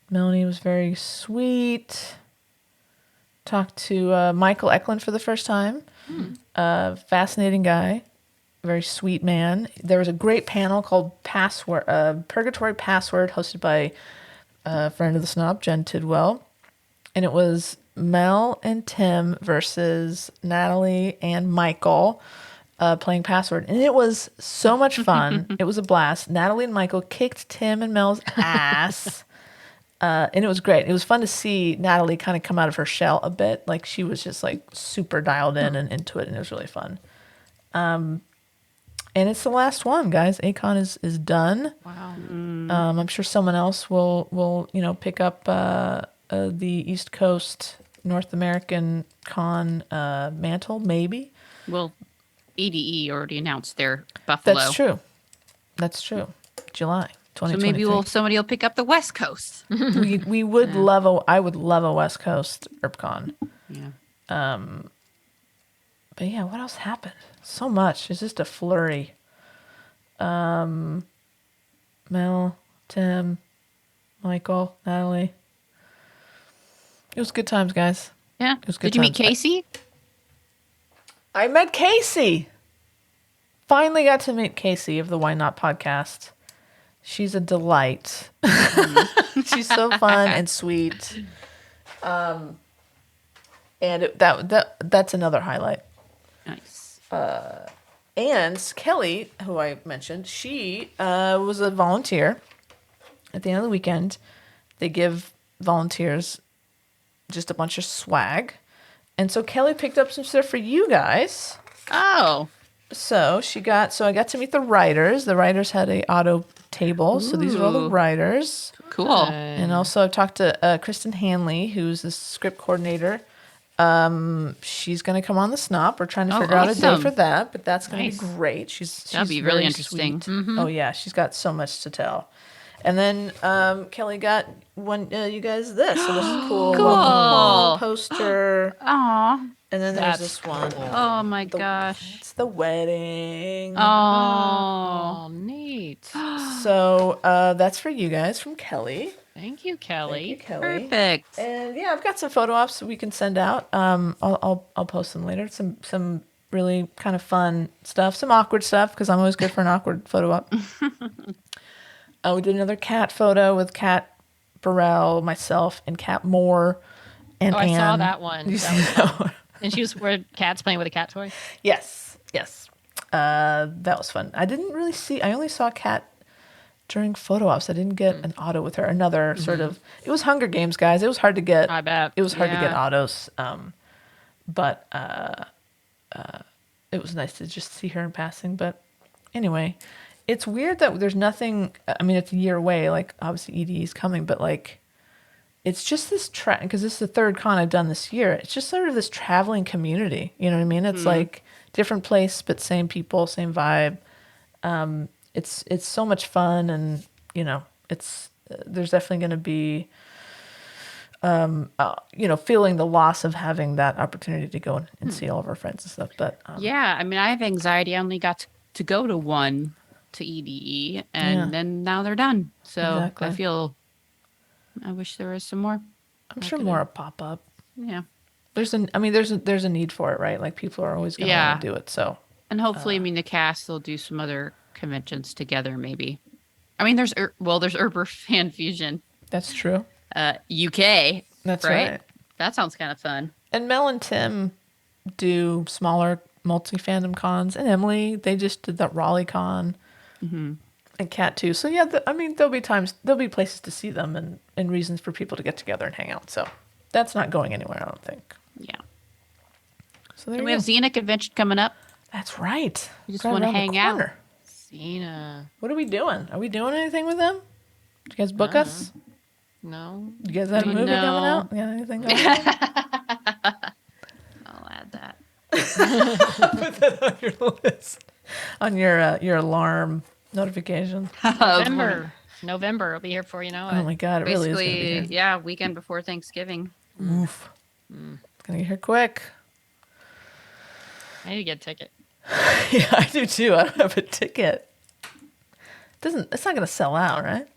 Melanie was very sweet. Talked to Michael Eklund for the first time. Fascinating guy. Very sweet man. There was a great panel called Purgatory Password, hosted by a friend of the Snob, Jen Tidwell. And it was Mel and Tim versus Natalie and Michael playing Password. And it was so much fun. It was a blast. Natalie and Michael kicked Tim and Mel's ass. And it was great. It was fun to see Natalie kind of come out of her shell a bit. Like she was just like super dialed in and into it. And it was really fun. And it's the last one, guys. Akon is done. Wow. I'm sure someone else will pick up the East Coast North American con mantle, maybe. Well, EDE already announced their Buffalo. That's true. July 2023. So maybe somebody will pick up the West Coast. we would I would love a West Coast ErpCon. Yeah. But yeah, what else happened? So much. It's just a flurry. Mel, Tim, Michael, Natalie. It was good times, guys. Yeah. It was good Did you meet times. Casey? I met Casey. Finally got to meet Casey of the Why Not podcast. She's a delight. She's so fun and sweet. And that's another highlight. Nice. And Kelly, who I mentioned, she was a volunteer. At the end of the weekend, they give volunteers just a bunch of swag. And so Kelly picked up some stuff for you guys. Oh. So I got to meet the writers. The writers had a auto table. So these are all the Ooh. writers. Cool. And also I've talked to Kristen Hanley, who's the script coordinator. She's going to come on the Snop. We're trying to figure out a day awesome. for that, but that's going Nice. to be great. She's That'd be really very interesting. sweet. Oh yeah, she's got so much to tell. And then Kelly got you guys this. So this is cool. Cool. Welcome home poster. Aw. And then there's That's this one. cool. Oh my gosh. It's the wedding. Oh. Oh, neat. So that's for you guys from Kelly. Thank you, Kelly. Thank you, Kelly. Perfect. And yeah, I've got some photo ops we can send out. I'll post them later. Some really kind of fun stuff, some awkward stuff because I'm always good for an awkward photo op. We did another cat photo with Kat Burrell, myself, and Kat Moore, and Oh, I saw Ann. that one. You That see was that one? And she was where cats playing with a cat toy. Yes. That was fun. I didn't really see. I only saw Kat during photo ops. I didn't get an auto with her. Another sort of. It was Hunger Games, guys. It was hard to get. I bet. It was hard to get Yeah. autos. But it was nice to just see her in passing. But anyway, it's weird that there's nothing. I mean, it's a year away. Like obviously ED is coming, but like. It's just this because this is the third con I've done this year. It's just sort of this traveling community. You know what I mean? It's like different place, but same people, same vibe. It's so much fun, and you know, it's there's definitely going to be, feeling the loss of having that opportunity to go and see all of our friends and stuff. But Yeah, I mean, I have anxiety. I only got to go to one to EDE, and Yeah. then now they're done. So Exactly. I wish there was some more. I'm sure more will pop up. Yeah, There's a need for it, right? Like people are always going to Yeah. want to do it. So and hopefully, I mean, the cast will do some other conventions together. Maybe. I mean, there's Urber Fan Fusion, that's true. UK. That's right. right. That sounds kind of fun. And Mel and Tim do smaller multi-fandom cons, and Emily, they just did that Raleigh con, and Kat too. So yeah, there'll be places to see them and reasons for people to get together and hang out. So that's not going anywhere, I don't think. Yeah. So there And you we go. have Xena convention coming up. That's right. You just Right wanna around the hang out. corner. Cena. What are we doing? Are we doing anything with them? Did you guys book us? No. You guys have a movie No. coming out? You got anything going on? I'll add that. Put that on your list. On your alarm notification. November. I'll be here before you know it. Oh my god, it really is gonna be Basically, here. yeah, weekend before Thanksgiving. Oof. It's gonna get here quick. I need to get a ticket. Yeah, I do too. I don't have a ticket. It's not gonna sell out, right?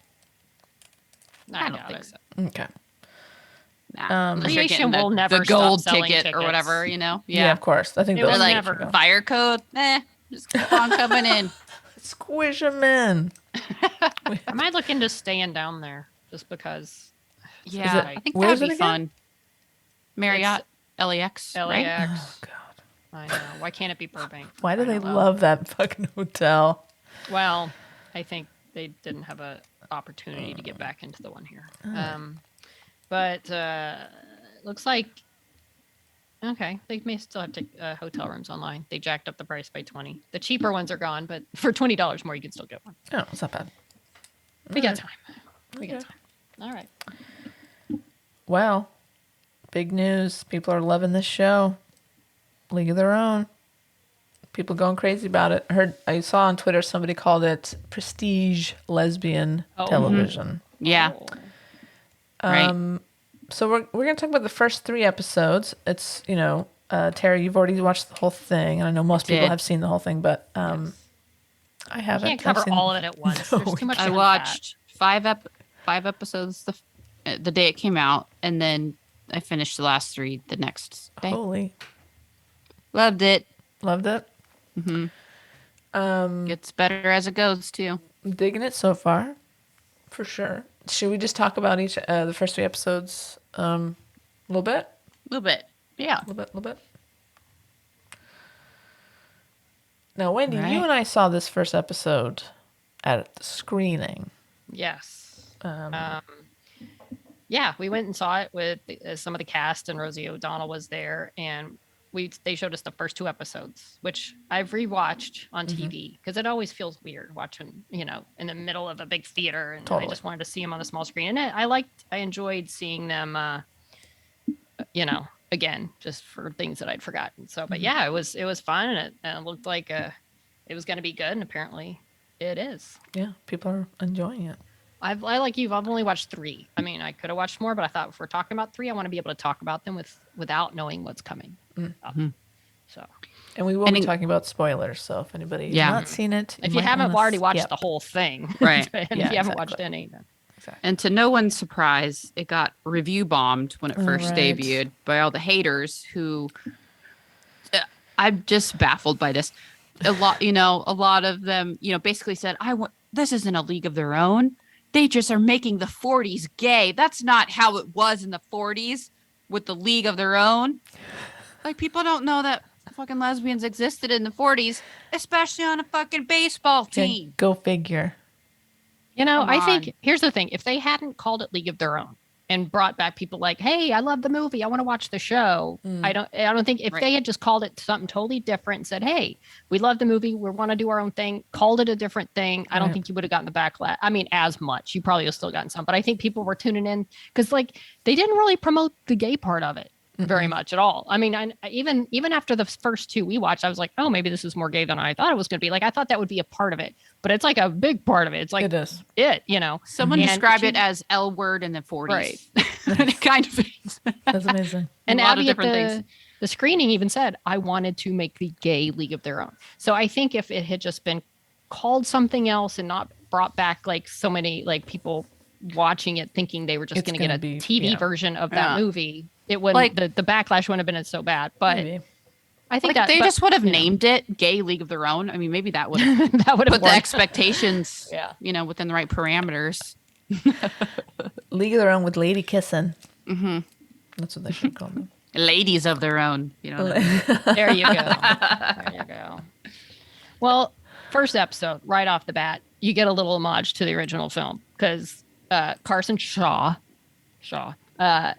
I don't doubt think it. so. Okay. Nah, unless you're Creation getting will never the stop gold selling ticket or tickets. whatever, you know? Yeah, of course. I think It those will They're like never go. fire code. Just keep on coming in. Squish them in. I might look into staying down there just because Yeah, it- I think where that is would it be again? fun. Marriott, LAX, right? LAX. Oh god. I know. Why can't it be Burbank? Why do I they don't know. love that fucking hotel? Well, I think they didn't have a opportunity to get back into the one here. But looks like okay, they may still have hotel rooms online. They jacked up the price by 20. The cheaper ones are gone, but for $20 more, you can still get one. Oh, it's not bad. We got time. We got Okay. time. All right. Well, big news. People are loving this show. League of Their Own. People going crazy about it. I saw on Twitter somebody called it prestige lesbian Oh. television. Yeah. Oh. Right. So we're gonna talk about the first 3 episodes. It's Terry, you've already watched the whole thing, and I know most people did. have seen the whole thing, but I You haven't. can't cover I've seen- all of it at once. No, There's too much. I to watched five episodes the day it came out, and then I finished the last 3 the next day. Holy, Loved it. loved it. Gets better as it goes too. I'm digging it so far. For sure. Should we just talk about each the first 3 episodes a little bit? A little bit. Yeah. A little bit. Now, Wendy, Right. you and I saw this first episode at the screening. Yes. Yeah, we went and saw it with some of the cast, and Rosie O'Donnell was there, and they showed us the first 2 episodes, which I've rewatched on TV because it always feels weird watching, in the middle of a big theater, and Totally. I just wanted to see them on the small screen, and I enjoyed seeing them, again, just for things that I'd forgotten. So, but yeah, it was fun, and it looked like it was going to be good, and apparently it is. Yeah, people are enjoying it. I like you. I've only watched 3. I mean, I could have watched more, but I thought if we're talking about 3, I want to be able to talk about them without knowing what's coming up. So, And we will be talking about spoilers, so if anybody has not seen it, if you might haven't wanna already watched skip. the whole thing, Right. and Yeah, if you haven't exactly. watched any, then And to no one's surprise, it got review bombed when it first right. debuted by all the haters who I'm just baffled by this. A lot of them, basically said, this isn't a league of their own. They just are making the 40s gay. That's not how it was in the 40s with the league of their own. Like, people don't know that fucking lesbians existed in the 40s, especially on a fucking baseball Yeah, team. go figure. Come I on. think here's the thing: if they hadn't called it League of Their Own and brought back people like, "Hey, I love the movie. I want to watch the show," I don't think if they had just called it something totally different and said, "Hey, we love the movie. We want to do our own thing," called it a different thing, I don't Right. think you would have gotten the backlash. I mean, as much. You probably have still gotten some, but I think people were tuning in because they didn't really promote the gay part of it very much at all. I mean, even after the first 2 we watched, I was like, oh, maybe this is more gay than I thought it was going to be. Like, I thought that would be a part of it, but it's like a big part of it. It's like It is. Someone And described she- it as L word in the 40s. Right. It kind of is. That's amazing. And A lot of Abby at different things. the screening even said, I wanted to make the gay League of Their Own. So I think if it had just been called something else and not brought back like so many like people watching it thinking they were just It's going to get gonna a be- TV yeah. version of that Yeah. movie, it wouldn't the backlash wouldn't have been so bad. But Maybe. I think Like, that they but, just would have you know, named it Gay League of Their Own. I mean, maybe that would have that would have put the worked. expectations, Yeah. within the right parameters. League of Their Own with lady kissing. Mm-hmm. That's what they should call them. Ladies of their own, There you go. There you go. Well, first episode, right off the bat, you get a little homage to the original film because Carson Shaw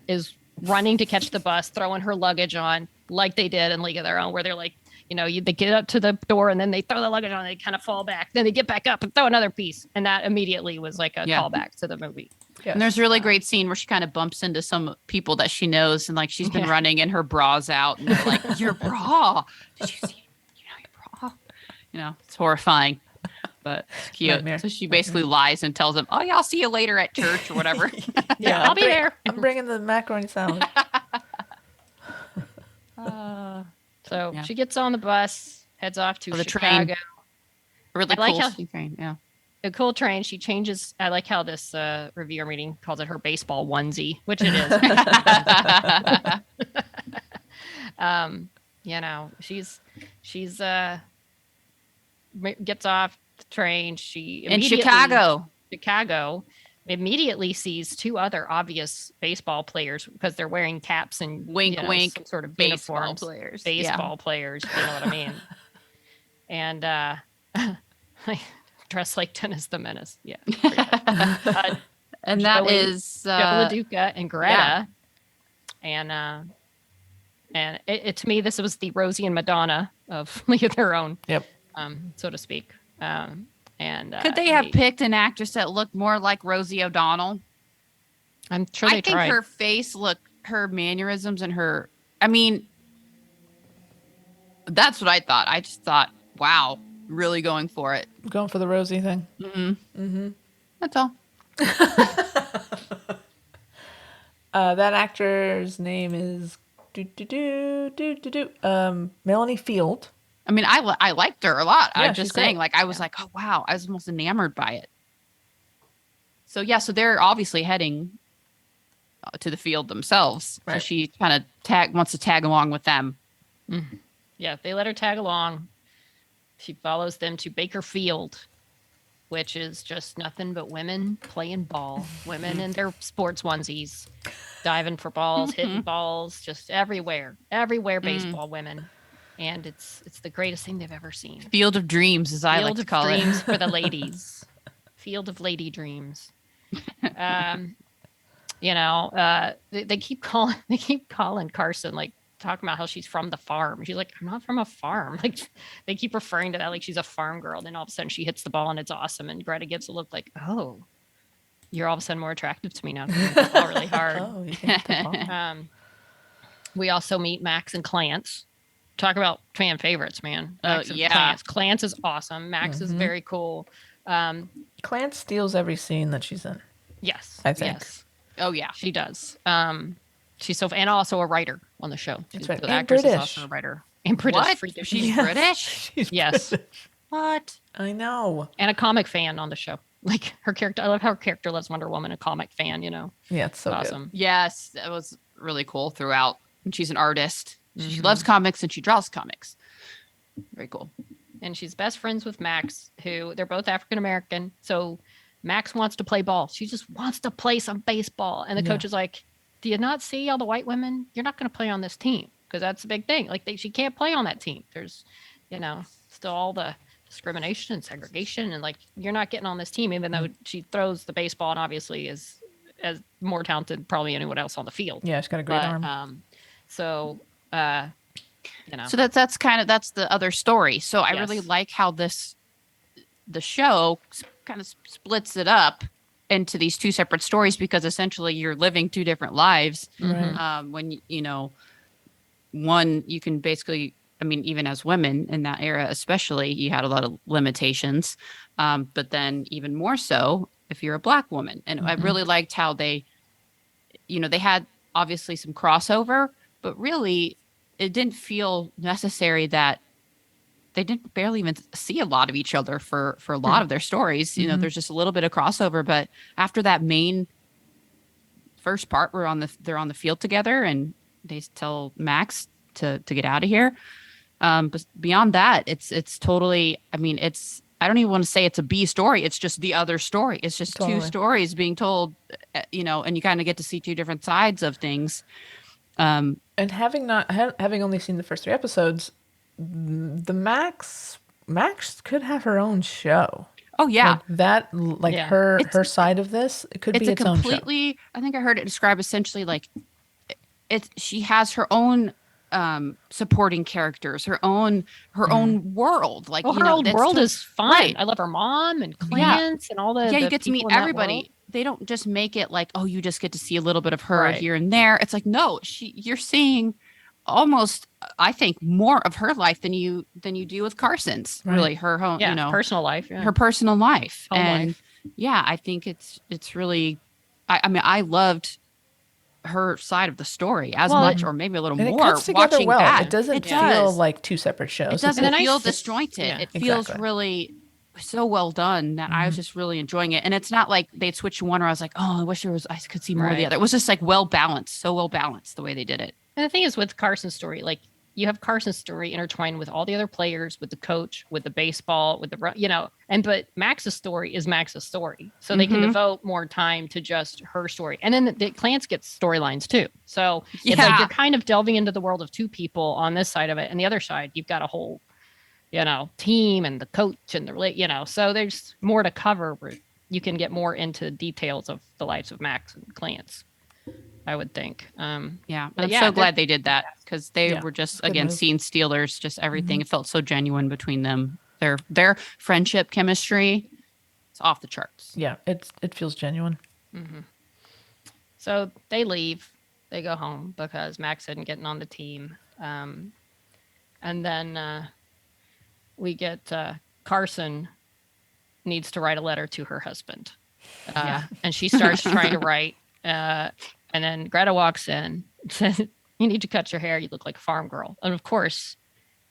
is running to catch the bus, throwing her luggage on like they did in League of Their Own, where they're like, they get up to the door and then they throw the luggage on, and they kind of fall back. Then they get back up and throw another piece. And that immediately was like a callback to the movie. Yes. And there's a really great scene where she kind of bumps into some people that she knows, and like she's been running and her bra's out, and they're like, "Your bra? Did you see? Your bra?" It's horrifying, but it's cute. Nightmare. So she basically lies and tells them, "Oh yeah, I'll see you later at church or whatever." Yeah, I'll be there. I'm bringing the macaroni salad. So Yeah. she gets on the bus, heads off to Or the train. Chicago. Really I like cool how- scene. Yeah. A cool train. She changes. I like how this review I'm reading calls it her baseball onesie, which it is. She's gets off the train. She In immediately- Chicago. immediately sees 2 other obvious baseball players because they're wearing caps and Wink, wink, some sort of baseball uniforms. players. Baseball players, you know what I mean? And dressed like Dennis the Menace. Yeah. And that Joey- is Joe LaDuca and Greta. And it to me, this was the Rosie and Madonna of League of Their Own, Yep. so to speak. Could they have picked an actress that looked more like Rosie O'Donnell? I'm sure they I think tried. her face her mannerisms and her, I mean, that's what I thought. I just thought, wow, really going for it. Going for the Rosie thing. That's all. That actor's name is Melanie Field. I mean, I liked her a lot. Yeah, I'm she's just saying, great. like, I was like, oh, wow. I was almost enamored by it. So, yeah, so they're obviously heading to the field themselves. So Right. she kind of wants to tag along with them. Yeah, they let her tag along. She follows them to Baker Field. which is just nothing but women playing ball, women in their sports onesies, diving for balls, hitting balls, just everywhere, baseball women. And it's the greatest thing they've ever seen. Field of Dreams, as I like to call Field of Dreams it. for the ladies. Field of Lady Dreams. They keep calling Carson, like, talking about how she's from the farm. She's like, I'm not from a farm. Like, they keep referring to that like she's a farm girl. Then all of a sudden she hits the ball and it's awesome. And Greta gives a look like, oh, you're all of a sudden more attractive to me now. You hit the ball really hard. Oh, you hit the ball. We also meet Max and Clance. Talk about fan favorites, man. Max and yeah. Clance. Clance is awesome. Max is very cool. Clance steals every scene that she's in. Yes. I think. Yes. Oh, yeah. She does. She's and also a writer on the show. That's right. The And actress British. is also a writer. And British. What? Freaking- She's Yes. British? She's Yes. British. What? I know. And a comic fan on the show. Like, her character, I love how her character loves Wonder Woman, a comic fan, Yeah, it's so awesome. Yes, that was really cool throughout. And she's an artist. She loves comics and she draws comics. Very cool. And she's best friends with Max, who they're both African American. So Max wants to play ball. She just wants to play some baseball. And the coach is like, do you not see all the white women? You're not going to play on this team, because that's the big thing. Like, she can't play on that team. There's, still all the discrimination and segregation. And like, you're not getting on this team, even though she throws the baseball and obviously is as more talented than probably anyone else on the field. Yeah, she's got a great arm. So that's the other story. So I Yes. really like how the show kind of splits it up into these two separate stories, because essentially you're living two different lives. Right. When one, you can basically, I mean, even as women in that era, especially, you had a lot of limitations. But then even more so if you're a Black woman. And I really liked how they had obviously some crossover, but really it didn't feel necessary that they didn't barely even see a lot of each other for a lot of their stories. There's just a little bit of crossover, but after that main first part, they're on the field together and they tell Max to get out of here. But beyond that, it's totally, I mean, I don't even want to say it's a B story. It's just the other story. It's just two stories being told, and you kind of get to see two different sides of things. And having only seen the first 3 episodes, the Max could have her own show. Oh yeah, her side of this, it could be its own show. I think I heard it described essentially like she has her own supporting characters, her own world. Like, her own world is fun. Right. I love her mom and Clance and all the you get to meet everybody. They don't just make it like, oh, you just get to see a little bit of her here and there. It's like, no, you're seeing almost, I think, more of her life than you do with Carson's. Right. Really, her home, personal life, her personal life, Home and life. yeah, I think it's really. I mean, I loved her side of the story as much, or maybe a little and more. It cuts together watching well. that. It doesn't feel does. like 2 separate shows. It doesn't And then feel disjointed. Yeah, it feels exactly. really so well done that I was just really enjoying it. And it's not like they'd switch to one where I was like, oh, I could see more of the Right. other. It was just like well balanced, so well balanced the way they did it. And the thing is with Carson's story, like, you have Carson's story intertwined with all the other players, with the coach, with the baseball, with but Max's story is Max's story. So they can devote more time to just her story. And then the Clance gets storylines too. So it's like you're kind of delving into the world of 2 people on this side of it. And the other side, you've got a whole, team and the coach and so there's more to cover where you can get more into details of the lives of Max and Clance, I would think. I'm but so glad they did that, because they were just, Good again, move. scene stealers, just everything. It felt so genuine between them. Their friendship chemistry, it's off the charts. Yeah, it feels genuine. So they leave, they go home because Max isn't getting on the team. And then we get Carson needs to write a letter to her husband. And she starts trying to write. And then Greta walks in and says, you need to cut your hair. You look like a farm girl. And of course,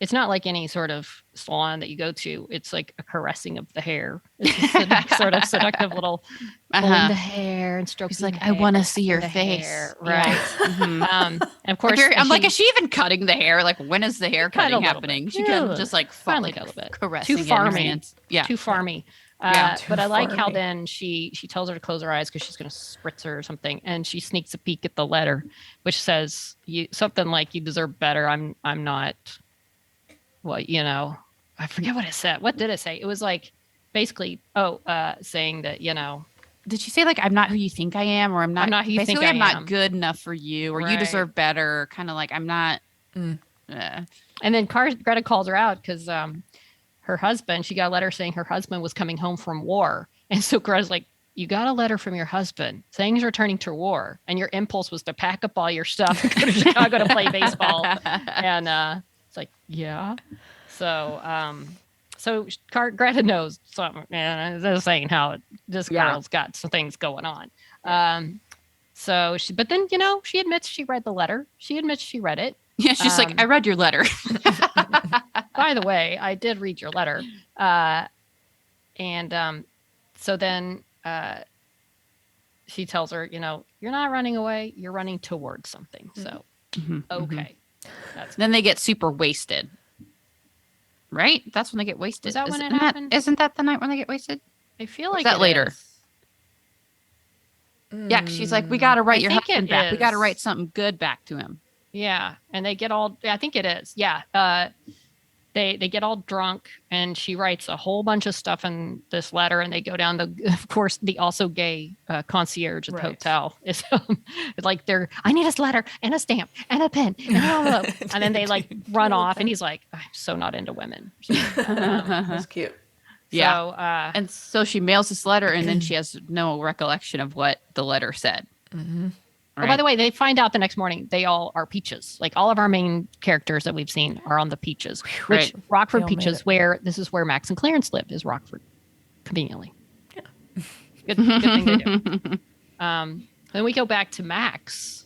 it's not like any sort of salon that you go to. It's like a caressing of the hair. It's a sort of seductive little pulling the hair and stroking. He's like, the I hair, want to see your the face. hair. Right. And of course, I'm like, is she even cutting the hair? Like, when is the hair Cut a cutting little happening? bit. She Yeah. kind of just like Finally like cut a little bit. caressing Too it in her farmy. hands. Yeah. Too farmy. Yeah. Too But I like how funny. then she tells her to close her eyes because she's going to spritz her or something, and she sneaks a peek at the letter, which says something like "You deserve better." I'm not. Well, I forget what it said. What did it say? It was like basically, saying that Did she say like I'm not who you think I am, or I'm not who you think basically I I'm am. not good enough for you, or you Right. deserve better, kind of like I'm not. Mm. And then Greta calls her out because her husband, she got a letter saying her husband was coming home from war. And so Greta's like, you got a letter from your husband saying he's returning to war. And your impulse was to pack up all your stuff and go to Chicago to play baseball. And it's like, yeah. So Greta knows something. And they're saying how this girl's got some things going on. But then, she admits she read the letter. She admits she read it. Yeah, she's like, I read your letter. By the way, I did read your letter. So then she tells her, you're not running away, you're running towards something. So, okay. Then they get super wasted. Right? That's when they get wasted. Is that when it happened? Isn't that the night when they get wasted? I feel like that it later? is. Yeah, she's like, we got to write your think husband it back. We got to is. write something good back to him. Yeah, and they get all. I think it is. Yeah, they get all drunk, and she writes a whole bunch of stuff in this letter, and they go down of course, the also gay concierge at the hotel is like I need a letter and a stamp and a pen and an envelope, and then they like run off, and he's like, I'm so not into women. That's cute. Yeah. So, and so she mails this letter, and then she has no recollection of what the letter said. Mm-hmm. Oh, by the way, they find out the next morning they all are peaches. Like all of our main characters that we've seen are on the peaches, which Rockford peaches, this is where Max and Clarence live, is Rockford, conveniently. Yeah, good thing to do. Then we go back to Max,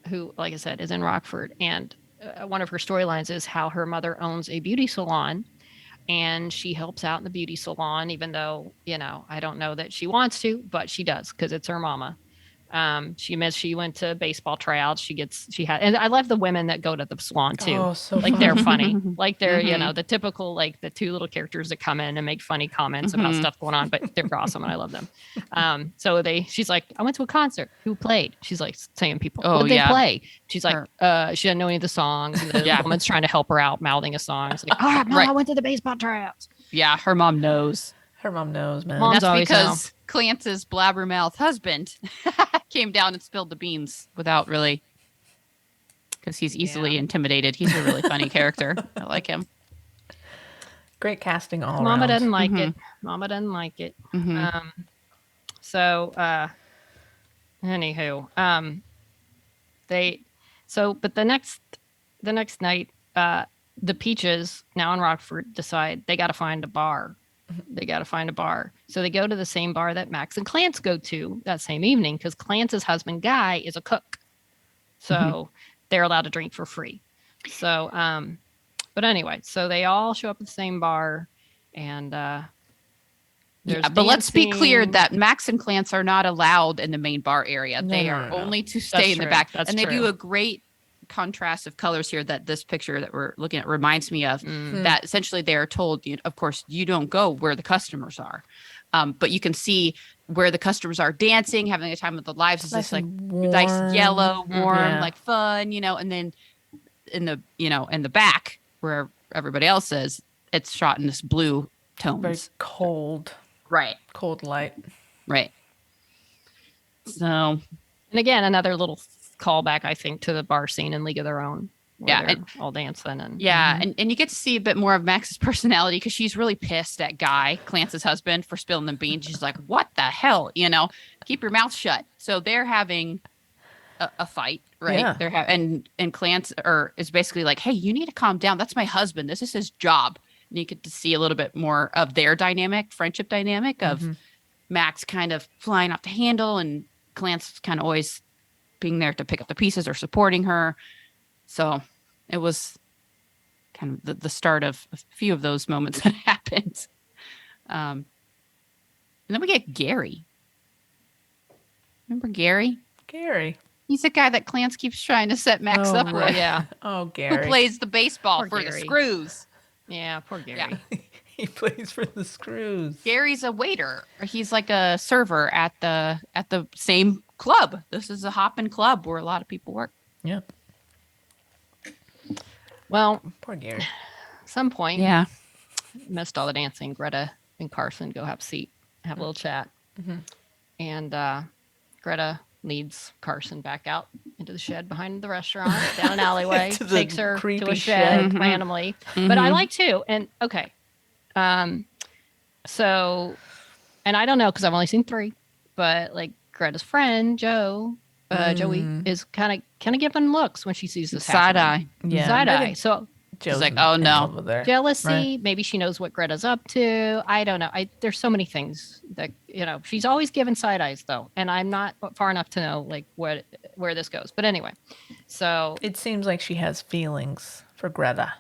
who, like I said, is in Rockford, and one of her storylines is how her mother owns a beauty salon. And she helps out in the beauty salon, even though, I don't know that she wants to, but she does because it's her mama. She went to baseball tryouts. And I love the women that go to the salon too. Oh, so like fun. they're funny. Like they're, the typical, like the two little characters that come in and make funny comments about stuff going on, but they're awesome and I love them. She's like, I went to a concert. Who played? She's like saying people, what did they play? She's like, she didn't know any of the songs. And the woman's trying to help her out mouthing a song. It's like, I went to the baseball tryouts. Yeah, her mom knows. Her mom knows, man. Moms That's always because Clance's blabbermouth husband came down and spilled the beans without really, because he's easily intimidated. He's a really funny character. I like him. Great casting all Mama around. doesn't like it. Mama doesn't like it. Anywho, but the next night, the Peaches, now in Rockford, decide they got to find a bar. They got to find a bar. So they go to the same bar that Max and Clance go to that same evening because Clance's husband, Guy, is a cook. So they're allowed to drink for free. So, but anyway, so they all show up at the same bar and but let's be clear that Max and Clance are not allowed in the main bar area. No, they no, are no. only to stay in the back. That's and they true. do a great contrast of colors here that this picture that we're looking at reminds me of. That essentially they are told, of course, you don't go where the customers are. But you can see where the customers are dancing, having a time of their lives. It's Nice this like and warm. nice yellow, warm, Yeah. like fun, and then in the back where everybody else is, it's shot in this blue tones. Very cold. Right. Cold light. Right. So, And again, another little callback, I think, to the bar scene in League of Their Own. Yeah, They're all dancing and and you get to see a bit more of Max's personality because she's really pissed at Guy, Clance's husband, for spilling the beans. She's like, "What the hell? Keep your mouth shut." So they're having a fight, right? Yeah. They're and Clance is basically like, "Hey, you need to calm down. That's my husband. This is his job." And you get to see a little bit more of their friendship dynamic of Max kind of flying off the handle and Clance kind of always being there to pick up the pieces or supporting her. So it was kind of the start of a few of those moments that happened. And then we get Gary. Remember Gary? Gary. He's the guy that Clance keeps trying to set Max up right. with. yeah. Oh, Who Gary. plays the baseball Poor for Gary. the Screws. Yeah, poor Gary. He plays for the Screws. Gary's a waiter. He's like a server at the same club. This is a hopping club where a lot of people work. Yeah. Well, Poor Gary. some point, Yeah. missed all the dancing. Greta and Carson go have a seat, have a little chat. And Greta leads Carson back out into the shed behind the restaurant, down an alleyway, To the takes her to creepy a shed shed. randomly. But I like too. And okay. So, and I don't know because I've only seen 3, but like Greta's friend, Joey, is kind of giving looks when she sees this Side eye. Yeah. Side I eye. think So Joe's like, in- oh, in no. love with her. jealousy. Right. Maybe she knows what Greta's up to. I don't know. There's so many things that she's always given side eyes though, and I'm not far enough to know like where this goes. But anyway, so It seems like she has feelings for Greta.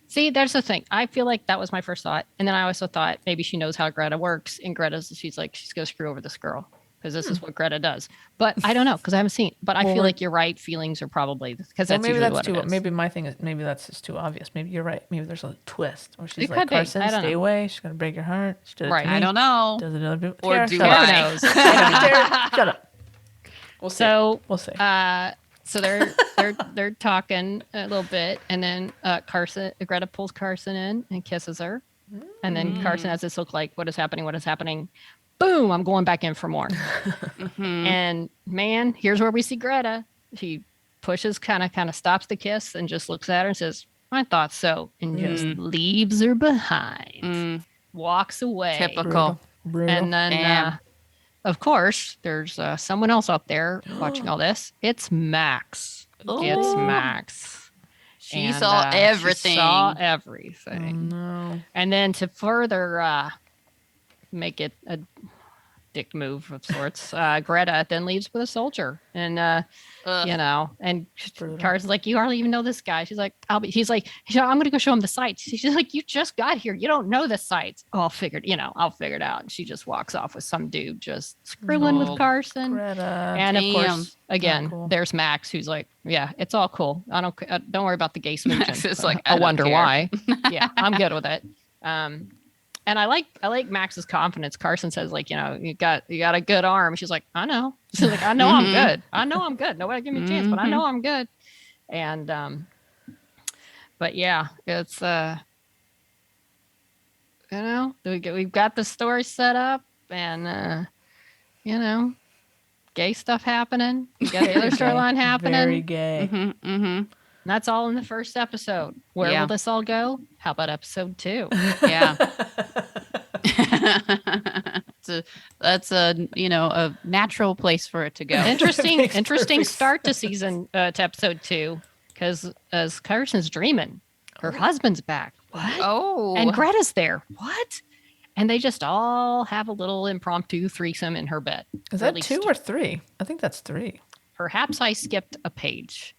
see, there's the thing. I feel like that was my first thought, and then I also thought maybe she knows how Greta works, and she's gonna screw over this girl because this is what Greta does. But I don't know because I haven't seen. But I Well, feel like you're right. Feelings are probably because Well, that's maybe usually that's what too. it is. Maybe my thing is maybe that's just too obvious. Maybe you're right. Maybe there's a twist, or she's It like, could be. Carson, I don't stay know. away. She's gonna break your heart. She did it Right. to me. I don't know. Does it to other people? Or Tara, do shut Tara up. I? knows. Tara, shut up. We'll see. So We'll see. So they're talking a little bit, and then Greta pulls Carson in and kisses her, and then Carson has this look like, "What is happening? What is happening?" Boom! I'm going back in for more. And man, here's where we see Greta. She pushes, kind of stops the kiss, and just looks at her and says, "I thought so," and just leaves her behind, walks away. Typical. Brutal. And then, Damn. of course, there's someone else out there watching all this. It's Max. It's Oh. Max. She And, saw everything. She saw Oh, everything. no. And then to further make it a dick move of sorts, Greta then leaves with a soldier. And, Ugh. and Brutal. Carson's like, "You hardly even know this guy." She's like, I'm going to go show him the sights. She's like, "You just got here. You don't know the sights." "Oh, I'll figure it out." And she just walks off with some dude just screwing with Oh, Carson. Greta. And of Damn. course, again, Not cool. there's Max, who's like, "Yeah, it's all cool. I don't worry about the gay smooching." Max is like, I "I don't wonder care." why. Yeah, I'm good with it. And I like Max's confidence. Carson says, like, you got a good arm. She's like, "I know." She's like, "I know I'm good. I know I'm good. Nobody give me a chance, but I know I'm good." And but yeah, it's we've got the story set up, and gay stuff happening. We got the other storyline happening. Very gay. And that's all in the first episode. Where Yeah. will this all go? How about episode 2? Yeah. That's a natural place for it to go. Interesting Makes perfect start to season to episode 2, because as Carson's dreaming, her husband's back. What? Oh. And Greta's there. What? And they just all have a little impromptu threesome in her bed. Is Or at that least 2 or 3? I think that's 3. Perhaps I skipped a page.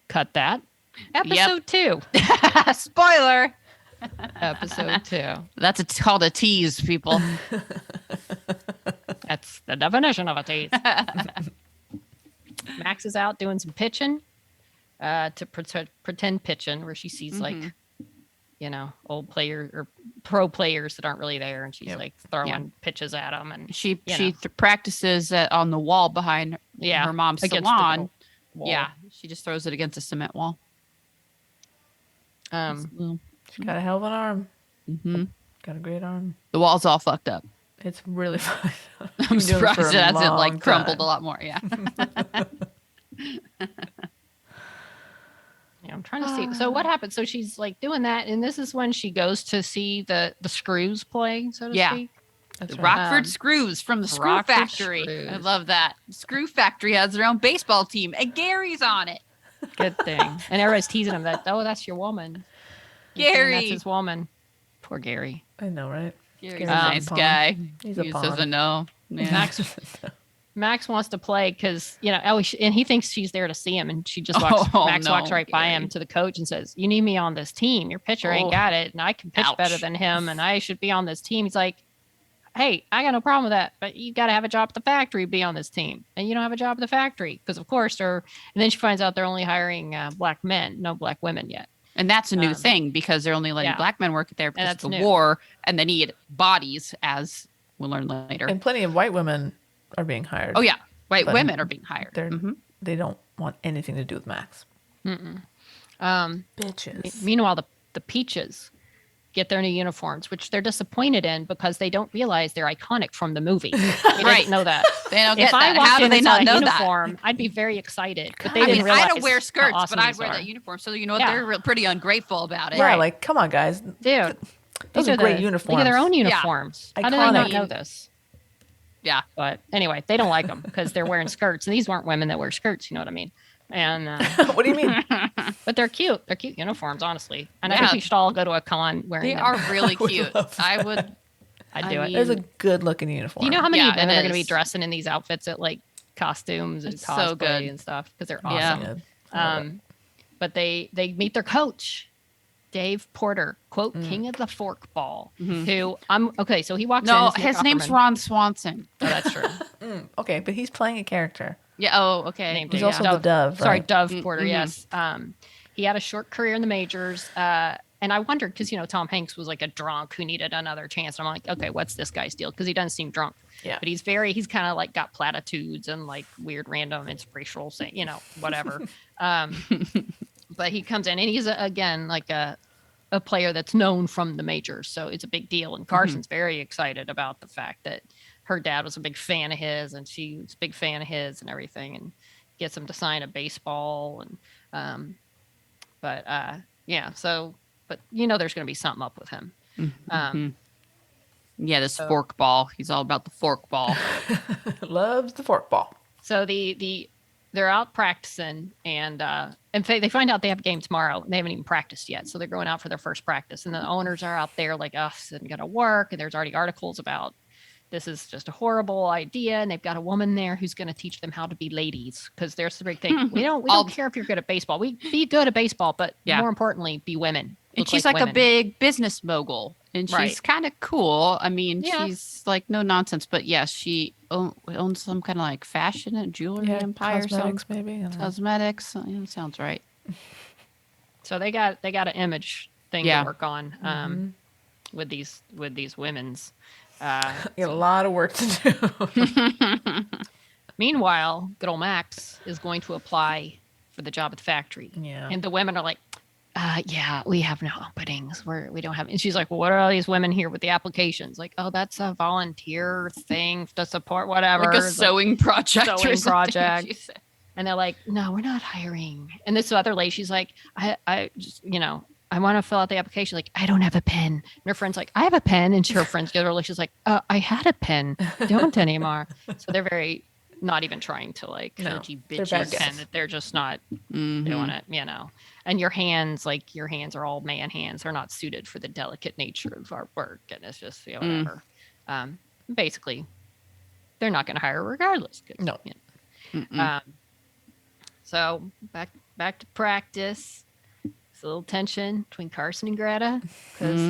Cut that. Episode 2. Spoiler. Episode 2. That's called a tease, people. That's the definition of a tease. Max is out doing some pitching, to pretend pitching, where she sees like, old players or pro players that aren't really there, and she's like throwing pitches at them, and She You know. practices on the wall behind her mom's against the salon. little wall. Yeah, she just throws it against a cement wall. She's got a hell of an arm. Mm-hmm. Got a great arm. The wall's all fucked up. It's really fun. I'm surprised it hasn't like crumbled a lot more. Yeah. Yeah, I'm trying to see. So what happened? So she's like doing that, and this is when she goes to see the screws play, so to Yeah. speak. That's The right. Rockford Screws from the Screw Rockford Factory. Screws. I love that. Screw Factory has their own baseball team, and Gary's on it. Good thing. And everybody's teasing him that, "Oh, that's your woman." He's saying Gary. That's his woman. Poor Gary. I know, right? Gary's Gary's a a nice pawn. guy. He's a He pawn. doesn't know. Yeah. Max wants to play because, and he thinks she's there to see him, and she just walks. Oh, Max no, walks right by Gary. him to the coach and says, "You need me on this team. Your pitcher ain't Oh. got it, and I can pitch Ouch. better than him, and I should be on this team." He's like, "Hey, I got no problem with that, but you got to have a job at the factory to be on this team, and you don't have a job at the factory because, of course, and then she finds out they're only hiring black men, no black women yet. And that's a new thing because they're only letting black men work there because of the new. war, and they need bodies, as we'll learn later. And plenty of white women are being hired. Oh yeah, white But women are being hired. They don't want anything to do with Max. Bitches. Meanwhile, the Peaches get their new uniforms, which they're disappointed in because they don't realize they're iconic from the movie. They didn't know that. They don't get If I that. walked How do in they and not saw a know uniform, I'd be very excited. But they that? didn't realize I don't wear how skirts, awesome but I'd these wear are. that uniform. So you know what? Yeah. They're pretty ungrateful about it. Yeah, Right. like, come on, guys. Dude, Those these are great They uniforms. get their own uniforms. How do they not Iconic. know this? Yeah. But anyway, they don't like them because they're wearing skirts. And these weren't women that wear skirts, you know what I mean? And What do you mean? but they're cute. They're cute uniforms, honestly. And I Yeah. think we should all go to a con wearing They them. are really cute. I would. I'd do I it. mean, There's a good looking uniform. Do you know how many Yeah, women it are going to be is. dressing in these outfits at like costumes and It's cosplay so good. and stuff because they're Yeah. awesome. Good. I love it. But they meet their coach, Dave Porter, quote King of the Forkball, who okay. So he walks in. No, as Nick his name's Offerman. Ron Swanson. Oh, that's true. Okay, but he's playing a character. Yeah. Oh, okay. Named He's Dave. also the Dove, Sorry, right? Dove Porter. Yes. He had a short career in the majors. And I wondered because Tom Hanks was like a drunk who needed another chance. And I'm like, okay, what's this guy's deal? Because he doesn't seem drunk. Yeah. But he's kind of like got platitudes and like weird random inspirational saying, whatever. But he comes in and he's again like a player that's known from the majors. So it's a big deal. And Carson's very excited about the fact that her dad was a big fan of his and she was a big fan of his and everything, and gets him to sign a baseball. And but there's going to be something up with him. Yeah, this fork ball. He's all about the fork ball. Loves the forkball. So they're out practicing, and they find out they have a game tomorrow. And they haven't even practiced yet, so they're going out for their first practice. And the owners are out there like, "Oh, this isn't going to work." And there's already articles about this is just a horrible idea. And they've got a woman there who's going to teach them how to be ladies, because there's the big thing. We don't care if you're good at baseball. We be good at baseball, but more importantly, be women. And Look she's like women. a big business mogul, and she's Right. kind of cool. I mean, Yeah. she's like no nonsense, but yes, she owns some kind of like fashion and jewelry empire, cosmetics maybe. I don't know. cosmetics. Sounds right. So they got an image thing Yeah. to work on with these women's. You got a lot of work to do. Meanwhile, good old Max is going to apply for the job at the factory. Yeah. And the women are like, yeah, we have no openings. We don't have. And she's like, well, what are all these women here with the applications? Like, oh, that's a volunteer thing to support whatever. Like a It's sewing project. or sewing something, project. she said. And they're like, no, we're not hiring. And this other lady, she's like, I just, I want to fill out the application. Like, I don't have a pen. And her friend's like, I have a pen. And her friends get her, like, she's like, I had a pen. Don't anymore. So they're very not even trying to like Bitchy they're bad bitches. guys. pretend that they're just not doing it, And your hands are all man hands. They're not suited for the delicate nature of our work. And it's just, whatever. Basically, they're not going to hire regardless. No. So back to practice. It's a little tension between Carson and Greta because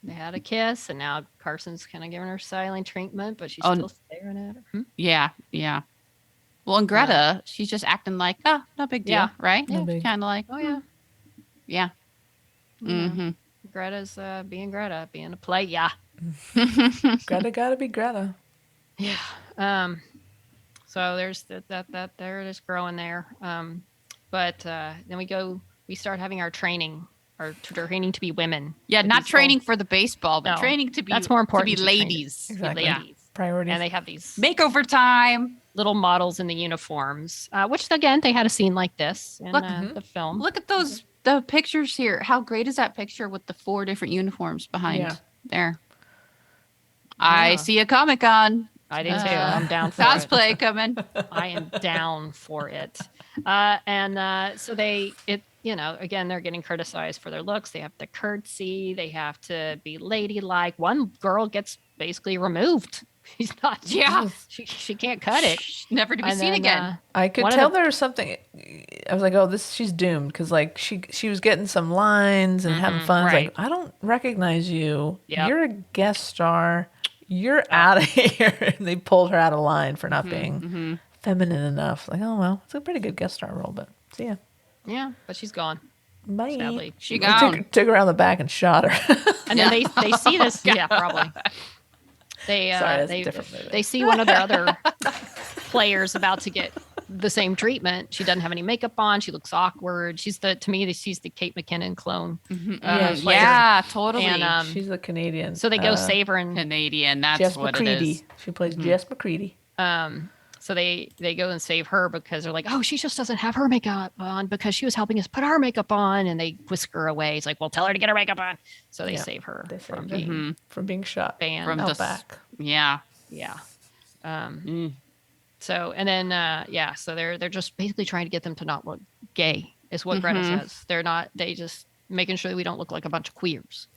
they had a kiss, and now Carson's kind of giving her silent treatment, but she's still staring at her. Yeah. Well, and Greta, she's just acting like, no big deal, Yeah. right? No big. Kind of like, Oh yeah, yeah. yeah. Greta's being Greta, being a play. Yeah, Gotta be Greta. yeah. So there's that there it is growing there. But then we start having our training to be women. Yeah, With not these training for the baseball, but No, training to be that's more important to be to training. ladies. Exactly. ladies. Priorities. And they have these Makeover time. little models in the uniforms, which again they had a scene like this in Look- the film. Look at the pictures here. How great is that picture with the 4 different uniforms behind there? I Yeah. see a Comic-Con. I do too. I'm down for it. Cosplay coming. I am down for it. So again, they're getting criticized for their looks. They have to curtsy. They have to be ladylike. One girl gets basically removed. She's not. Yeah. She can't cut it. Never to be And seen then, again. I could one of tell the- there was something. I was like, "Oh, she's doomed," because like she was getting some lines and having fun. I was right. like, I don't recognize you. Yep. You're a guest star. You're out of here. And they pulled her out of line for not being feminine enough. Like, oh well, it's a pretty good guest star role, but see ya. Yeah, but she's gone. Bye. Sadly, She They gone. took her on the back and shot her. and then they see this. Yeah, probably. They Sorry, that's a they different movie. they see one of their other players about to get the same treatment. She doesn't have any makeup on. She looks awkward. She's she's the Kate McKinnon clone. Yeah, player. Yeah, totally. And She's a Canadian. so they go save her and Canadian. That's Jess what McCready. it is. She plays Jess McCready. so they go and save her because they're like, oh, she just doesn't have her makeup on because she was helping us put our makeup on, and they whisk her away. It's like, well, tell her to get her makeup on. So they Yeah, save her they from saved her. being From being shot banned. From out the back. Yeah. Yeah. So and then so they're just basically trying to get them to not look gay is what Greta says. They're not. They just making sure that we don't look like a bunch of queers.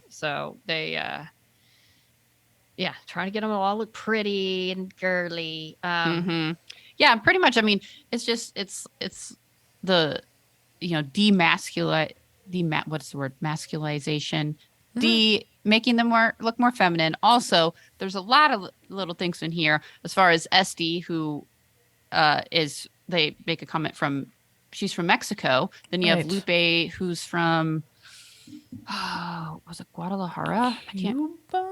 So they trying to get them to all look pretty and girly. Yeah, pretty much. I mean, it's the what's the word? Masculization. Making them look more feminine. Also, there's a lot of little things in here as far as Esty, who they make a comment she's from Mexico. Then you have Right. Lupe, who's from was it Guadalajara? Cuba?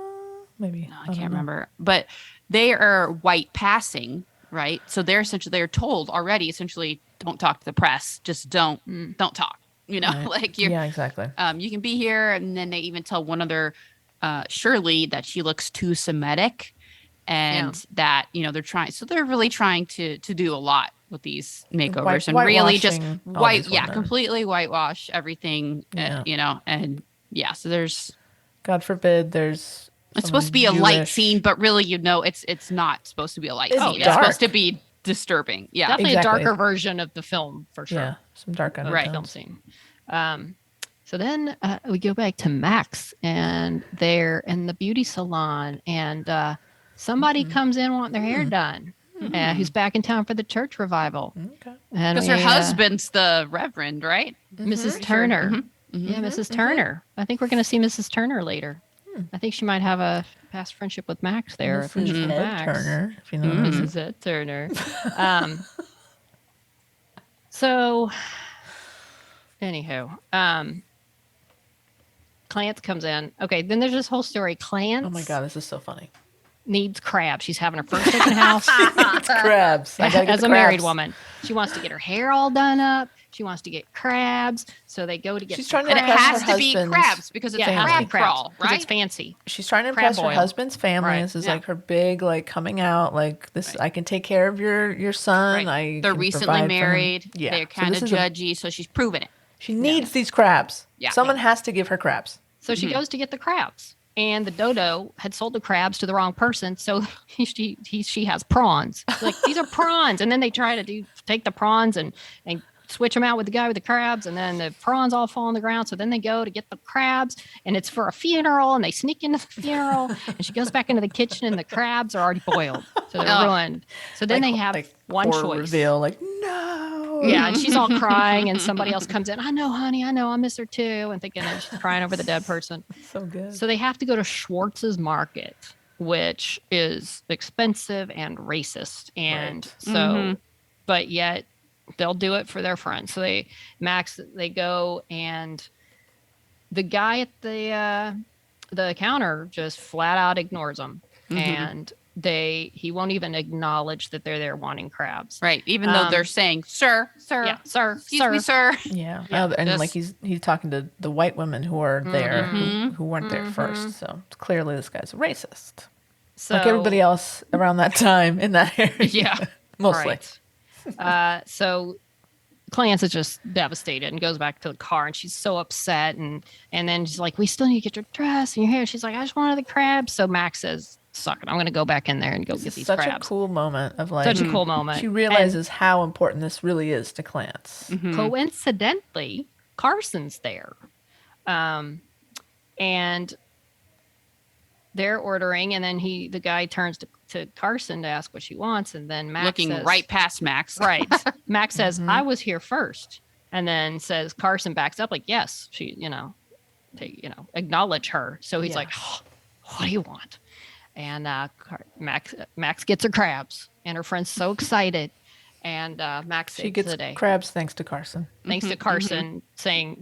Maybe. I can't remember. But they are white passing, right? So they're told already essentially don't talk to the press. Just don't talk. Right. Like you're Yeah, exactly. you can be here, and then they even tell one other Shirley that she looks too Semitic, and that they're really trying to do a lot with these makeovers and really just whitewashing all these women. completely whitewash everything. Yeah. So there's God forbid there's. it's supposed to be a light Jewish- scene, but really it's not supposed to be a light It's scene. It's dark. supposed to be disturbing. Yeah. Definitely Exactly. a darker version of the film for sure. Yeah, some dark Right. undertones. Film scene. So then we go back to Max, and they're in the beauty salon, and somebody comes in wanting their hair done. Who's back in town for the church revival? Okay. And Because her we, husband's the Reverend, right? Mrs. Turner. Yeah, Mrs. Turner. I think we're going to see Mrs. Turner later. I think she might have a past friendship with Max there. if it's Mrs. from Ed Max. Turner, if you know what I mean. Mrs. Ed Turner. So, anywho, Clance comes in. Okay, then there's this whole story. Clance Oh my God, this is so funny. needs crabs. She's having her first open house It's crabs. I gotta get as the a married crabs. woman. She wants to get her hair all done up. She wants to get crabs. So they go to get She's some trying to And it impress has her to be husband's- crabs because it's Yeah, a it has to crab be crabs, crawl, 'cause right? it's fancy. She's trying to Crab impress her boil. husband's family. Right, This is yeah. like her big, like coming out, like this. I can take care of your son. Right. I They're can recently provide for him. married. Yeah, They're so kind this of is a- judgy, so she's proving it. She needs these crabs. Yeah. Someone has to give her crabs. So she goes to get the crabs, and the dodo had sold the crabs to the wrong person. So she has prawns. She's like, these are prawns, and then they try to take the prawns and switch them out with the guy with the crabs, and then the prawns all fall on the ground. So then they go to get the crabs, and it's for a funeral, and they sneak into the funeral, and she goes back into the kitchen, and the crabs are already boiled, so they're ruined. So then they have one horror choice. reveal, like no. Yeah, and she's all crying, and somebody else comes in. I know, honey, I know, I miss her too, and thinking that she's crying over the dead person. So good. So they have to go to Schwartz's Market, which is expensive and racist, and but yet they'll do it for their friends. So they go, and the guy at the counter just flat out ignores them, and he won't even acknowledge that they're there wanting crabs. Right. Even though they're saying, sir, Yeah, sir, excuse me, sir. Yeah. Yeah, and just- like he's talking to the white women who are there who weren't there first. So clearly this guy's a racist. So Like everybody else around that time in that area. Yeah. Mostly. Right. So Clance is just devastated and goes back to the car, and she's so upset, and then she's like, we still need to get your dress and your hair. She's like, I just wanted the crabs. So Max says, suck it, I'm going to go back in there and go get these Such crabs. a cool moment of like Such a cool moment. she realizes how important this really is to Clance. And coincidentally, Carson's there. And they're ordering, and then the guy turns to Carson to ask what she wants, and then Max Looking says, right past Max. Right. Max says, I was here first. And then says, Carson backs up like, yes, she, acknowledge her. So he's Yeah. like, oh, what do you want? And Max gets her crabs, and her friend's so excited. And Max She saves gets the day. crabs thanks to Carson. Thanks to Carson saying,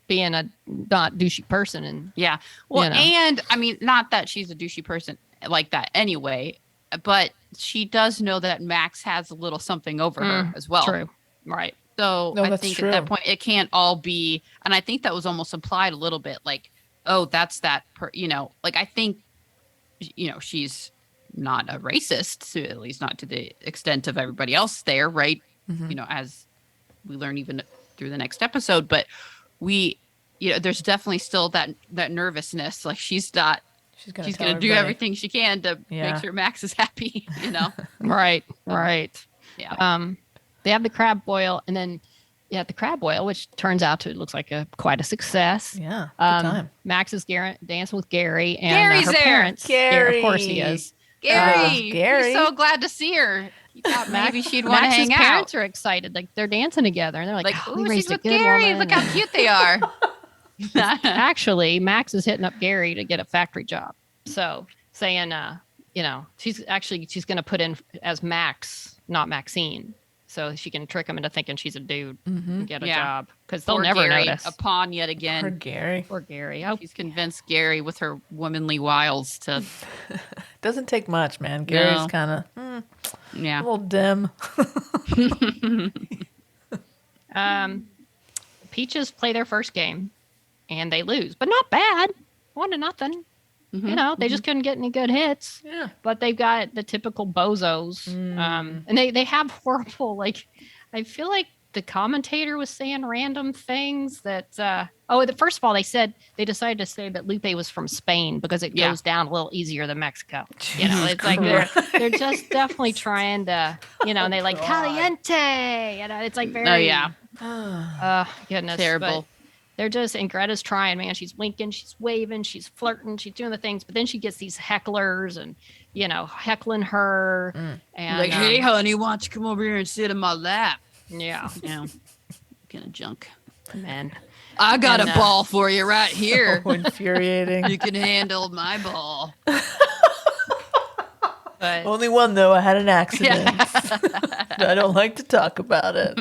being a not douchey person. And Yeah. Well, you know. and I mean, not that she's a douchey person like that anyway, but she does know that Max has a little something over her as well. True. Right. So No, I that's think true. at that point, it can't all be, and I think that was almost implied a little bit like, oh, that's that, like I think, she's not a racist, at least not to the extent of everybody else there, right? As we learn even through the next episode, but there's definitely still that nervousness. Like she's not, She's she's tell going to do everybody. everything she can to make sure Max is happy, Right. Yeah. They have the crab boil, and then the crab boil, which turns out to looks like quite a success. Yeah, good time. Max is dancing with Gary, and Gary's her there. parents. Gary. Of course he is. Gary, Gary. He's so glad to see her. You thought maybe she'd want to Max's hang out. parents are excited, like they're dancing together, and they're like, Like, we ooh, raised she's a with good Gary. woman. Look how cute they are. Actually, Max is hitting up Gary to get a factory job. So saying, she's going to put in as Max, not Maxine. So she can trick him into thinking she's a dude and get a job. Because they'll never Gary, notice. a pawn yet again. Poor Gary. Poor Gary. Oh, She's convinced Gary with her womanly wiles to. Doesn't take much, man. Gary's No. kind of a Yeah. little dim. Peaches play their first game, and they lose, but not bad. 1-0. They just couldn't get any good hits. Yeah. But they've got the typical bozos. And they have horrible, like, I feel like the commentator was saying random things that, first of all, they decided to say that Lupe was from Spain because it goes down a little easier than Mexico. It's like they're just definitely trying to, and they like caliente. It's like very, Oh, yeah. Goodness. Terrible. But they're just, and Greta's trying, man. She's winking, she's waving, she's flirting, she's doing the things, but then she gets these hecklers and, heckling her. And Like, hey, honey, why don't you come over here and sit in my lap? yeah, Kind of junk. man. I got And, a ball for you right here. So infuriating. You can handle my ball. But Only one though. I had an accident. I don't like to talk about it.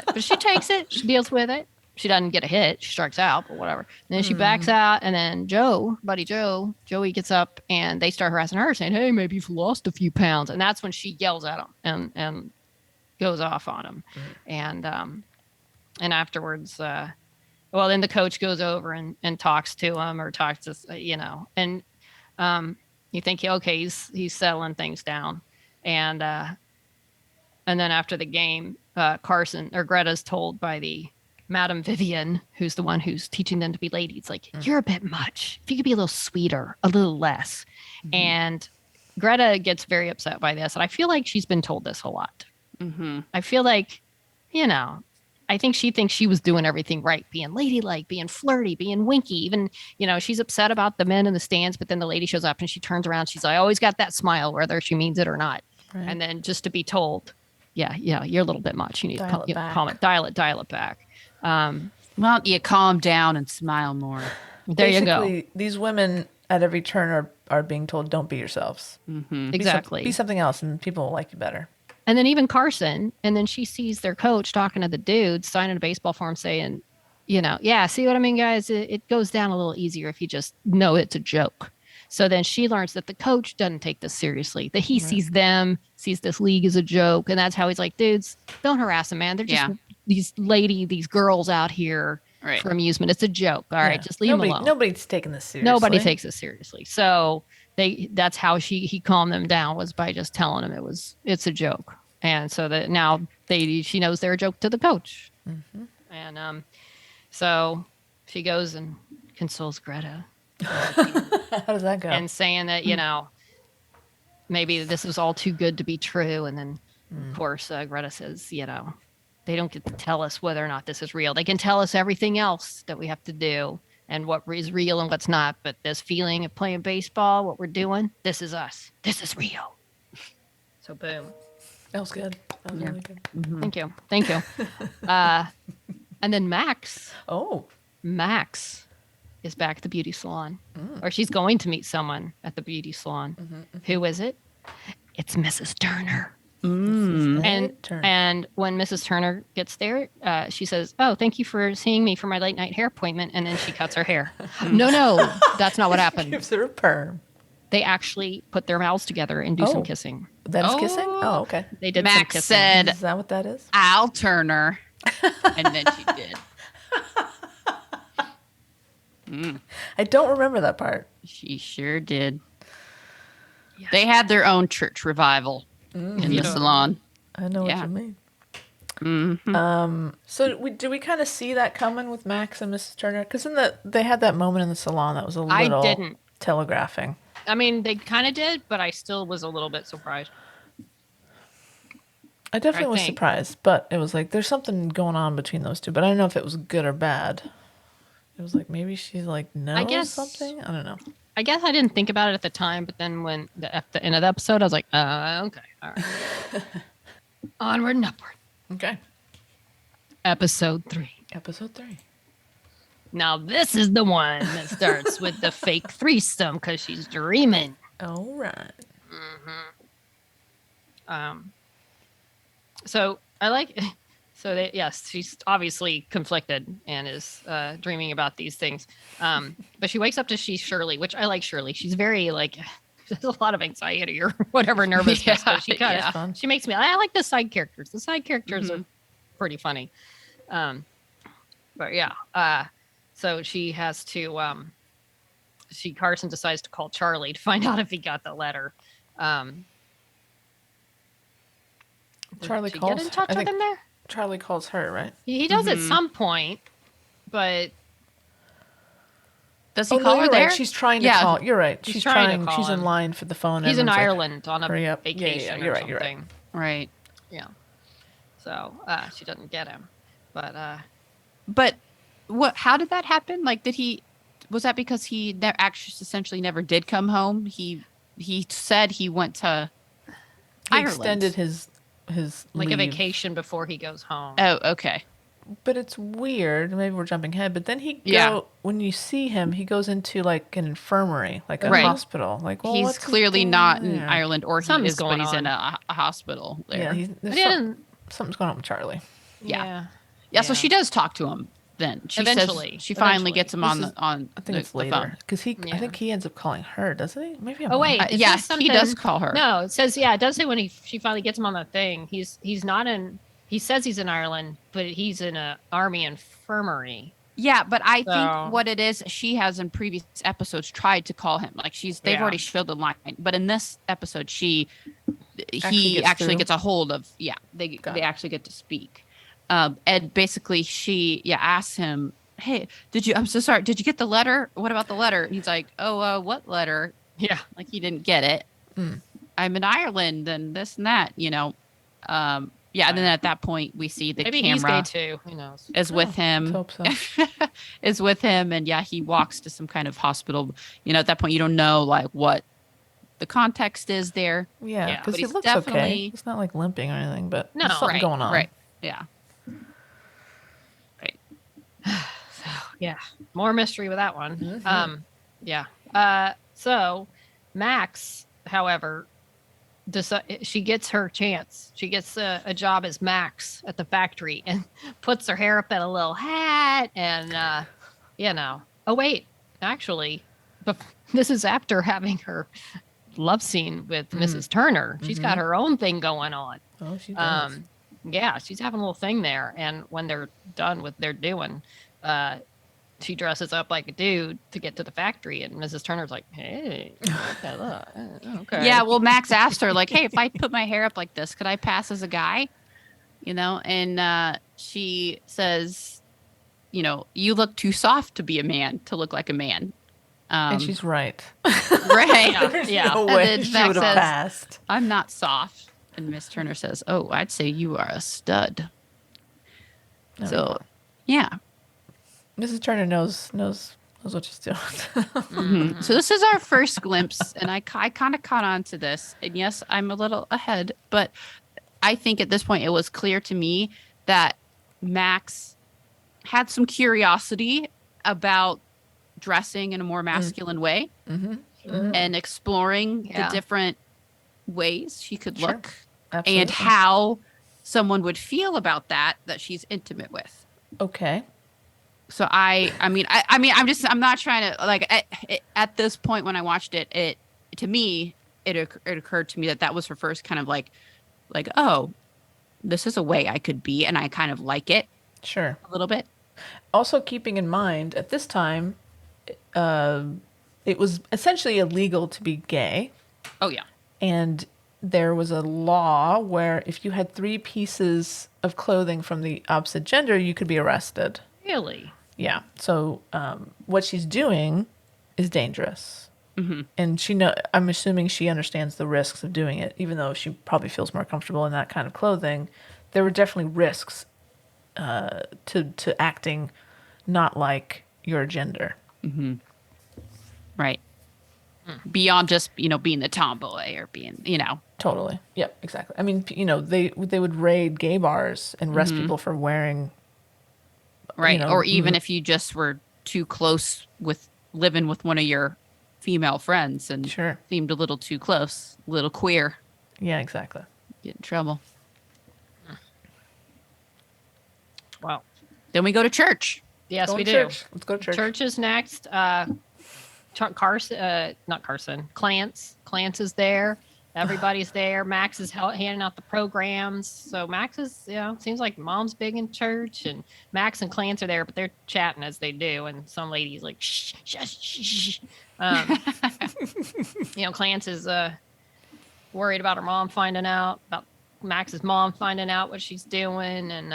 but she takes it. She deals with it. She doesn't get a hit. She strikes out, but whatever. And then she backs out, and then Joey gets up, and they start harassing her, saying, "Hey, maybe you've lost a few pounds." And that's when she yells at him and goes off on him. And afterwards, then the coach goes over and talks to him or talks to and you think, okay, he's settling things down, and then after the game, Carson or Greta's told by the Madam Vivian, who's the one who's teaching them to be ladies, like, you're a bit much. If you could be a little sweeter, a little less. And Greta gets very upset by this. And I feel like she's been told this a lot. I feel like, I think she thinks she was doing everything right, being ladylike, being flirty, being winky. Even, she's upset about the men in the stands, but then the lady shows up and she turns around. She's like, I always got that smile, whether she means it or not. Right. And then just to be told, yeah, you're a little bit much. You need to dial it back. Well, you calm down and smile more. There you go. Basically, these women at every turn are being told, don't be yourselves. Exactly. Be something else, and people will like you better. And then even Carson, and then she sees their coach talking to the dudes, signing a baseball form saying, see what I mean, guys? It goes down a little easier if you just know it's a joke. So then she learns that the coach doesn't take this seriously, that he sees this league as a joke. And that's how he's like, dudes, don't harass them, man. They're just these girls out here for amusement. It's a joke. All right, just leave them alone. Nobody's taking this seriously. Nobody takes it seriously. So that's how he calmed them down, was by just telling them it's a joke. And so that now she knows they're a joke to the coach. And so she goes and consoles Greta. How does that go? And saying that, maybe this was all too good to be true. And then, of course, Greta says, they don't get to tell us whether or not this is real. They can tell us everything else that we have to do and what is real and what's not. But this feeling of playing baseball, what we're doing, this is us. This is real. So, boom. That was good. That was really good. Thank you. And then Max. Oh. Max is back at the beauty salon. Or she's going to meet someone at the beauty salon. Who is it? It's Mrs. Turner. Mm. And when Mrs. Turner gets there, she says, "Oh, thank you for seeing me for my late night hair appointment." And then she cuts her hair. No, that's not what happened. Gives her a perm. They actually put their mouths together and do some kissing. That is kissing? Oh, okay. They did Max some kissing. said, Is that what that is? "I'll turn her," and then she did. I don't remember that part. She sure did. Yes. They had their own church revival in the salon. I know what Yeah. you mean. Mm-hmm. So do we kind of see that coming with Max and Mrs. Turner? Because they had that moment in the salon that was a little I didn't. telegraphing. I mean, they kind of did, but I still was a little bit surprised. I definitely was think. surprised, but it was like there's something going on between those two. But I don't know if it was good or bad. It was like maybe she's like knows something. I don't know. I guess I didn't think about it at the time, but then at the end of the episode, I was like, okay, all right. Onward and upward. Okay. Episode 3. Episode 3. Now this is the one that starts with the fake threesome because she's dreaming. All right. So I like. So yes, she's obviously conflicted and is dreaming about these things. But she wakes up to she's Shirley, which I like Shirley. She's very like there's a lot of anxiety or whatever nervousness. But she kind of she makes me. I like the side characters. The side characters are pretty funny. But yeah. So she has to. Carson decides to call Charlie to find out if he got the letter. Charlie Did she calls. get in touch with him there? Charlie calls her, right? He does at some point, but does he call her there? Right. She's trying to call. You're right. She's trying. to call She's him. in line for the phone. He's in Everyone's like, Ireland on a "Hurry up." vacation You're or right. something. You're right. Right. Yeah. So she doesn't get him, but what? How did that happen? Like, was that because he actually essentially never did come home? He said he went to Ireland. Extended his like leave. a vacation before he goes home. Oh, okay. But it's weird. Maybe we're jumping ahead. But then when you see him, he goes into like an infirmary, like a hospital. Like, well, he's clearly not in there? Ireland, or Something's but he's going in a hospital there. Yeah, something's going on with Charlie. Yeah. So she does talk to him. Then she Eventually. says she finally gets him on I think it's the later phone. because I think he ends up calling her, doesn't he? Maybe. I'm Oh wait, wrong. He does call her. No, it says it does say when she finally gets him on the thing. He's not in. He says he's in Ireland, but he's in a army infirmary. Yeah, but I think what it is, she has in previous episodes tried to call him. Like they've already showed the line, but in this episode, he actually gets a hold of. Yeah, they actually get to speak. And basically, she asks him, "Hey, I'm so sorry. Did you get the letter? What about the letter?" And he's like, "Oh, what letter?" Yeah, like he didn't get it. I'm in Ireland and this and that, Yeah, and then at that point we see the maybe camera he's gay too. Who knows? is with him. Hope so. Is with him, and he walks to some kind of hospital. At that point you don't know like what the context is there. Yeah, because he he's looks definitely okay. He's not like limping or anything, but No, there's something going on. Right. Yeah. Right. So yeah, more mystery with that one. So Max, however, she gets her chance. She gets a job as Max at the factory and puts her hair up in a little hat and Oh wait, actually, this is after having her love scene with Mrs. Turner. She's got her own thing going on. Oh, she does. Yeah, she's having a little thing there. And when they're done with their doing, she dresses up like a dude to get to the factory. And Mrs. Turner's like, hey, okay. Yeah, well, Max asked her, like, hey, if I put my hair up like this, could I pass as a guy? And she says, you look too soft to be a man, to look like a man. And she's right. Right. There's Yeah. no And way then she Max would have says, passed. I'm not soft. And Miss Turner says, oh, I'd say you are a stud. No, So, yeah. Mrs. Turner knows what she's doing. Mm-hmm. So this is our first glimpse, and I kind of caught on to this. And yes, I'm a little ahead, but I think at this point it was clear to me that Max had some curiosity about dressing in a more masculine way Mm-hmm. and exploring the different ways she could Sure. look Absolutely. and how someone would feel about that she's intimate with. Okay. So I'm not trying to like at this point when I watched it to me it occurred to me that was her first kind of like oh, this is a way I could be, and I kind of like it Sure. a little bit. Also, keeping in mind, at this time, it was essentially illegal to be gay. Oh yeah. And there was a law where if you had 3 pieces of clothing from the opposite gender, you could be arrested. Really? Yeah. So what she's doing is dangerous. Mm-hmm. And I'm assuming she understands the risks of doing it, even though she probably feels more comfortable in that kind of clothing. There were definitely risks to acting not like your gender. Mm-hmm. Right. Beyond just, being the tomboy or being, Totally. Yep, exactly. I mean, they would raid gay bars and arrest people for wearing. Right. Or even if you just were too close with living with one of your female friends and Sure. seemed a little too close, a little queer. Yeah, exactly. Get in trouble. Wow. Then we go to church. Yes, Go we to do. church. Let's go to church. Church is next. Carson, not Carson. Clance. Clance is there. Everybody's there. Max is handing out the programs. So Max is, seems like mom's big in church, and Max and Clance are there, but they're chatting as they do. And some lady's like, shh, shh, shh, shh. Clance is worried about her mom finding out, about Max's mom finding out what she's doing, and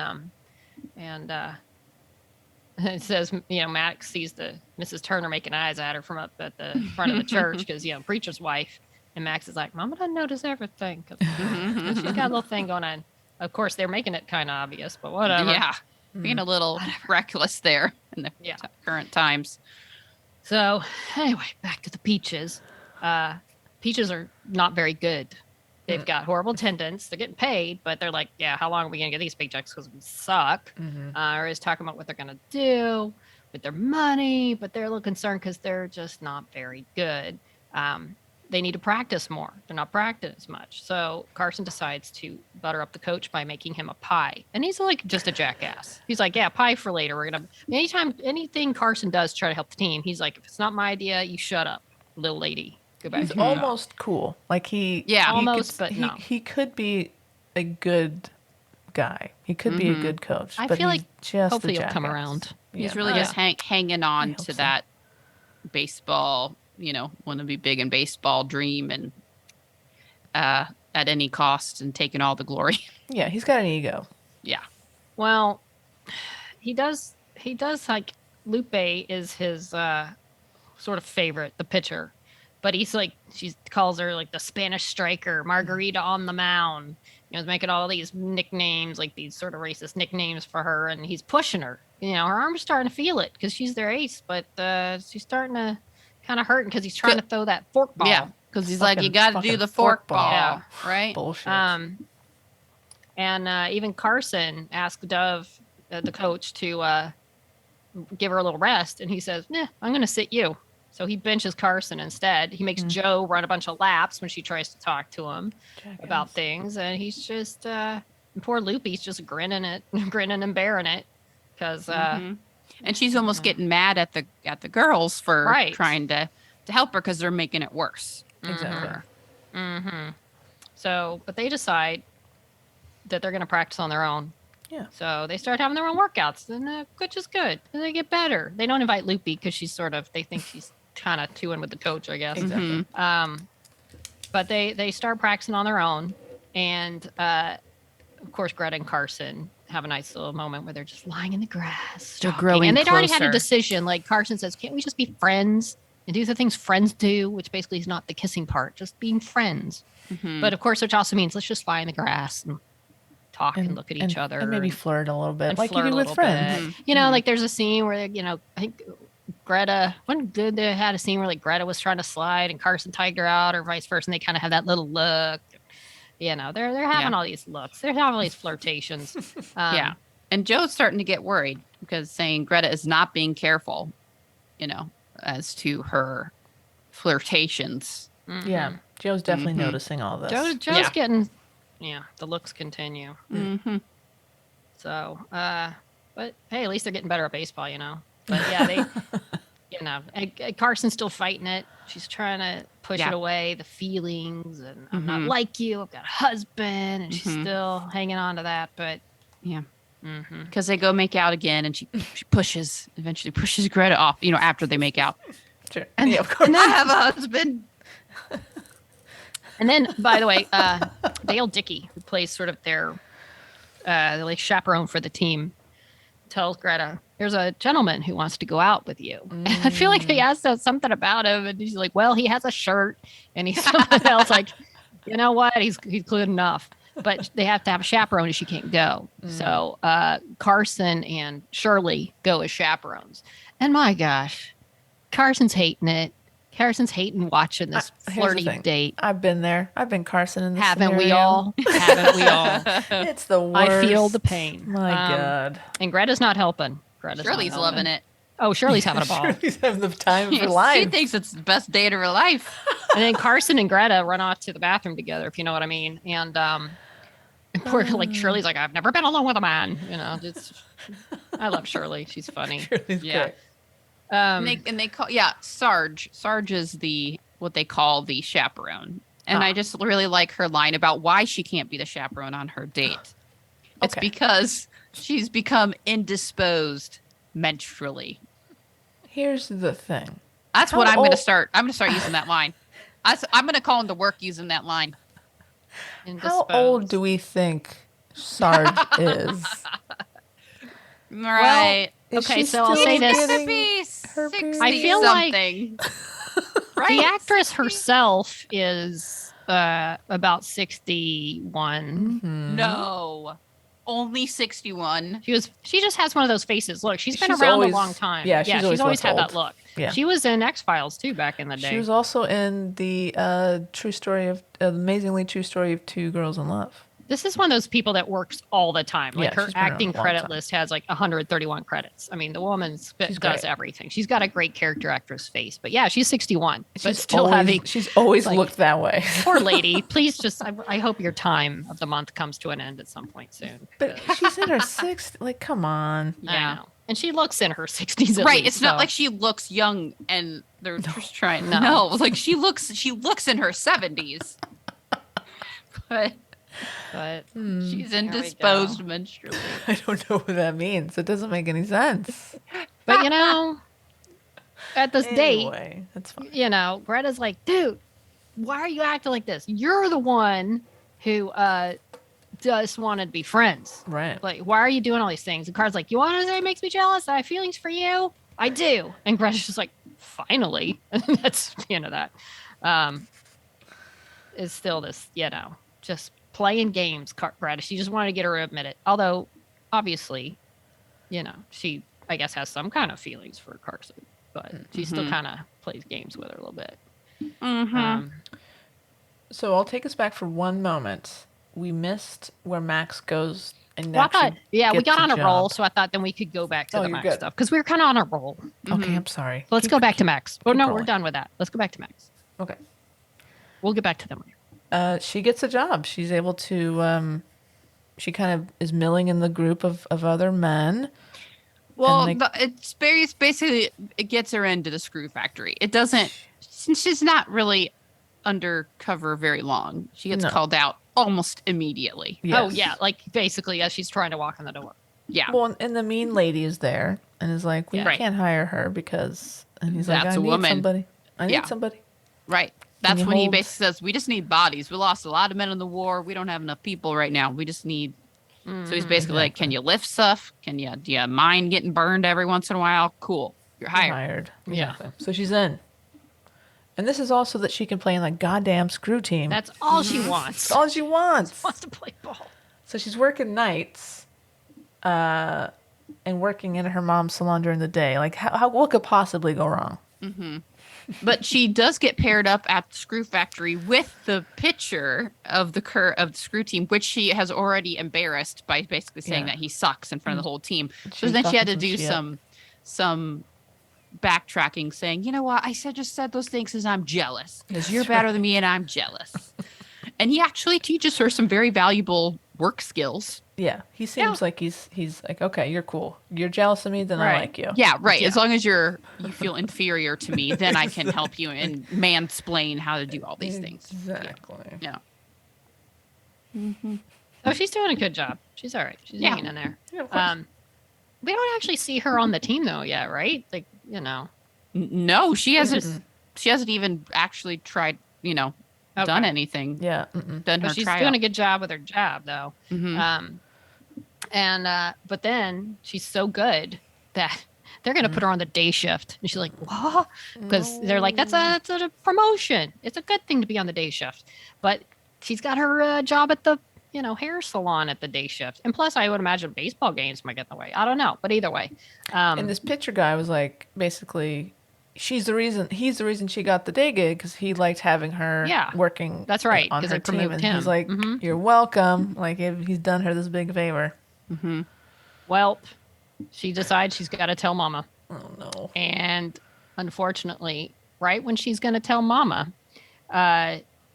it says, Max sees the Mrs. Turner making eyes at her from up at the front of the church because, preacher's wife. And Max is like, Mama doesn't notice everything. 'Cause she's got a little thing going on. Of course, they're making it kind of obvious, but whatever. Yeah. Being a little reckless there in the current times. So, anyway, back to the Peaches. Peaches are not very good. They've got horrible attendance. They're getting paid, but they're like, yeah, how long are we going to get these paychecks because we suck? Or is talking about what they're going to do with their money, but they're a little concerned because they're just not very good. They need to practice more. They're not practicing as much. So Carson decides to butter up the coach by making him a pie. And he's like just a jackass. He's like, yeah, pie for later. We're going to, anything Carson does to try to help the team, he's like, if it's not my idea, you shut up, little lady. Go back He's to your job. almost cool. Like almost, but no. He could be a good guy. He could be a good coach. I but feel he's like just hopefully a he'll come jackass. around. He's really just hanging on to so. that baseball, want to be big in baseball dream and at any cost and taking all the glory. Yeah, he's got an ego. Yeah. Well, he does like Lupe is his sort of favorite, the pitcher. But he's like, she calls her like the Spanish striker, Margarita on the mound. He's making all these nicknames, like these sort of racist nicknames for her, and he's pushing her. Her arm's starting to feel it because she's their ace, but she's starting to kind of hurting because he's trying to throw that fork ball. Yeah, because he's like, you got to do the fork ball, right? Bullshit. And even Carson asked Dove, the coach, to give her a little rest, and he says, "Nah, I'm going to sit you." So he benches Carson instead. He makes Joe run a bunch of laps when she tries to talk to him about things, and he's just poor Loopy's just grinning and bearing it because. And she's almost getting mad at the girls for trying to help her because they're making it worse. Exactly. So, but they decide that they're going to practice on their own. Yeah. So they start having their own workouts, and which is good. And they get better. They don't invite Loopy because they think she's kind of two in with the coach, I guess. Exactly. But they start practicing on their own, and of course Greta and Carson have a nice little moment where they're just lying in the grass, They're talking. growing and they'd already had a closer. decision. Like Carson says, "Can't we just be friends and do the things friends do?" Which basically is not the kissing part, just being friends. But of course, which also means let's just lie in the grass and talk and look at each other and maybe flirt a little bit, and like you flirt do a with little friends. bit. Like there's a scene where I think Greta, they had a scene where like Greta was trying to slide and Carson tied her out, or vice versa, and they kind of have that little look. They're having all these looks. They're having all these flirtations. Yeah. And Joe's starting to get worried because saying Greta is not being careful, as to her flirtations. Yeah, Joe's definitely noticing all this. Joe's getting, the looks continue. Mm-hmm. So, but hey, at least they're getting better at baseball, But yeah, they, and Carson's still fighting it. She's trying to push it away, the feelings, and I'm not like you. I've got a husband, and she's still hanging on to that. But yeah, because they go make out again, and she eventually pushes Greta off. After they make out. Sure. And, of course. And I have a husband. And then, by the way, Dale Dickey, who plays sort of their like chaperone for the team, tells Greta, "There's a gentleman who wants to go out with you." And I feel like they asked us something about him, and he's like, "Well, he has a shirt," and he's something else. Like, you know what? He's good enough. But they have to have a chaperone, and she can't go. So Carson and Shirley go as chaperones. And my gosh, Carson's hating it. Carson's hating watching this flirty date. I've been there. I've been Carson in this Haven't we scenario. all? Haven't we all? It's the worst. I feel the pain. My God. And Greta's not helping. Shirley's loving it. Oh, Shirley's having a ball. Shirley's having the time of her life. She thinks it's the best date of her life. And then Carson and Greta run off to the bathroom together, if you know what I mean. And poor, like Shirley's like, "I've never been alone with a man." I love Shirley. She's funny. Shirley's great. And they call Sarge. Sarge is what they call the chaperone. And I just really like her line about why she can't be the chaperone on her date. It's because she's become indisposed menstrually. Here's the thing. That's what I'm going to start. I'm going to start using that line. I'm going to call into work using that line. How old do we think Sarge is? Right. Okay, so I'll say this. I feel something. Like the actress herself is about 61. No. Only 61. She just has one of those faces. Look, she's been She's around always- a long time. yeah, she's always always had looked that look. Yeah. She was in X-Files too back in the day. She was also in the amazingly true story of Two Girls in Love. This is one of those people that works all the time. Like Yeah, her she's been around acting a long credit time. list has like 131 credits. I mean, the woman She's does great. everything. She's got a great character actress face. But yeah, she's 61. But She's still having She's always like- looked that way. poor lady. Please just I hope your time of the month comes to an end at some point soon. But she's in her 60s. Like, come on. I know. And she looks in her 60s at Right. least, It's not so- like she looks young and they're just trying. No. No. Like she looks in her 70s. But she's indisposed menstrually. I don't know what that means. It doesn't make any sense. But at this date, Anyway, that's fine. Greta's like, "Dude, why are you acting like this? You're the one who just wanted to be friends. Right. Like, why are you doing all these things?" And Car's like, "You want to say it makes me jealous? I have feelings for you. I do." And Greta's just like, "Finally." And that's the end of that. It's still this, just playing games, Greta. She just wanted to get her to admit it. Although, obviously, she, I guess, has some kind of feelings for Carson. But she still kind of plays games with her a little bit. So I'll take us back for one moment. We missed where Max goes and Well, I thought, actually we gets got on a roll, job. so I thought then we could go back to Oh, the you're Max good. stuff because we were kind of on a roll. Okay, I'm sorry. So let's go back to Max. Oh keep no, rolling. we're done with that. Let's go back to Max. Okay. We'll get back to them later. She gets a job. She's able to. She kind of is milling in the group of other men. Well, And it's basically it gets her into the screw factory. It doesn't. Since she's not really undercover very long, she gets No. called out almost immediately. Yes. Oh yeah, like basically as she's trying to walk in the door. Yeah. Well, and the mean lady is there and is like, "We Yeah. Right. can't hire her because," and he's like, That's "I a need woman." somebody. I need Yeah. somebody." Right. That's you when he hold- basically says, "We just need bodies. We lost a lot of men in the war. We don't have enough people right now. We just need." So he's basically like, "Can you lift stuff? Do you mind getting burned every once in a while? Cool. You're hired." Yeah. Exactly. So she's in. And this is also that she can play in the goddamn screw team. That's all she wants. That's all she wants. Wants to play ball. So she's working nights, and working in her mom's salon during the day. Like, what could possibly go wrong? But she does get paired up at the screw factory with the pitcher of the screw team, which she has already embarrassed by basically saying Yeah. that he sucks in front of the whole team. So She's then she had to talking do some some backtracking, saying, "You know what? I just said those things because I'm jealous. Because you're That's better than me and I'm jealous." And he actually teaches her some very valuable work skills. Yeah, he seems like he's like, okay, you're cool. You're jealous of me, then I Right. like you. Yeah, right. As long as you feel inferior to me, then I can help you and mansplain how to do all these things. Exactly. Yeah. Oh, she's doing a good job. She's all right. She's Yeah. hanging in there. Yeah, of course. We don't actually see her on the team though yet, right? Like, No, she hasn't. She hasn't even actually tried. Done anything. Yeah. Done her But she's tryout. doing a good job with her job though. Mhm. But then she's so good that they're gonna put her on the day shift, and she's like, "What?" Because they're like, "That's a promotion. It's a good thing to be on the day shift." But she's got her job at the hair salon at the day shift, and plus, I would imagine baseball games might get in the way. I don't know, but either way, And this picture guy was like, basically, he's the reason she got the day gig because he liked having her working. That's right, on 'cause her they team, promoted and him. he's like, "You're welcome." Like he's done her this big favor. well, she decides she's got to tell Mama. Oh no. And unfortunately, right when she's going to tell Mama,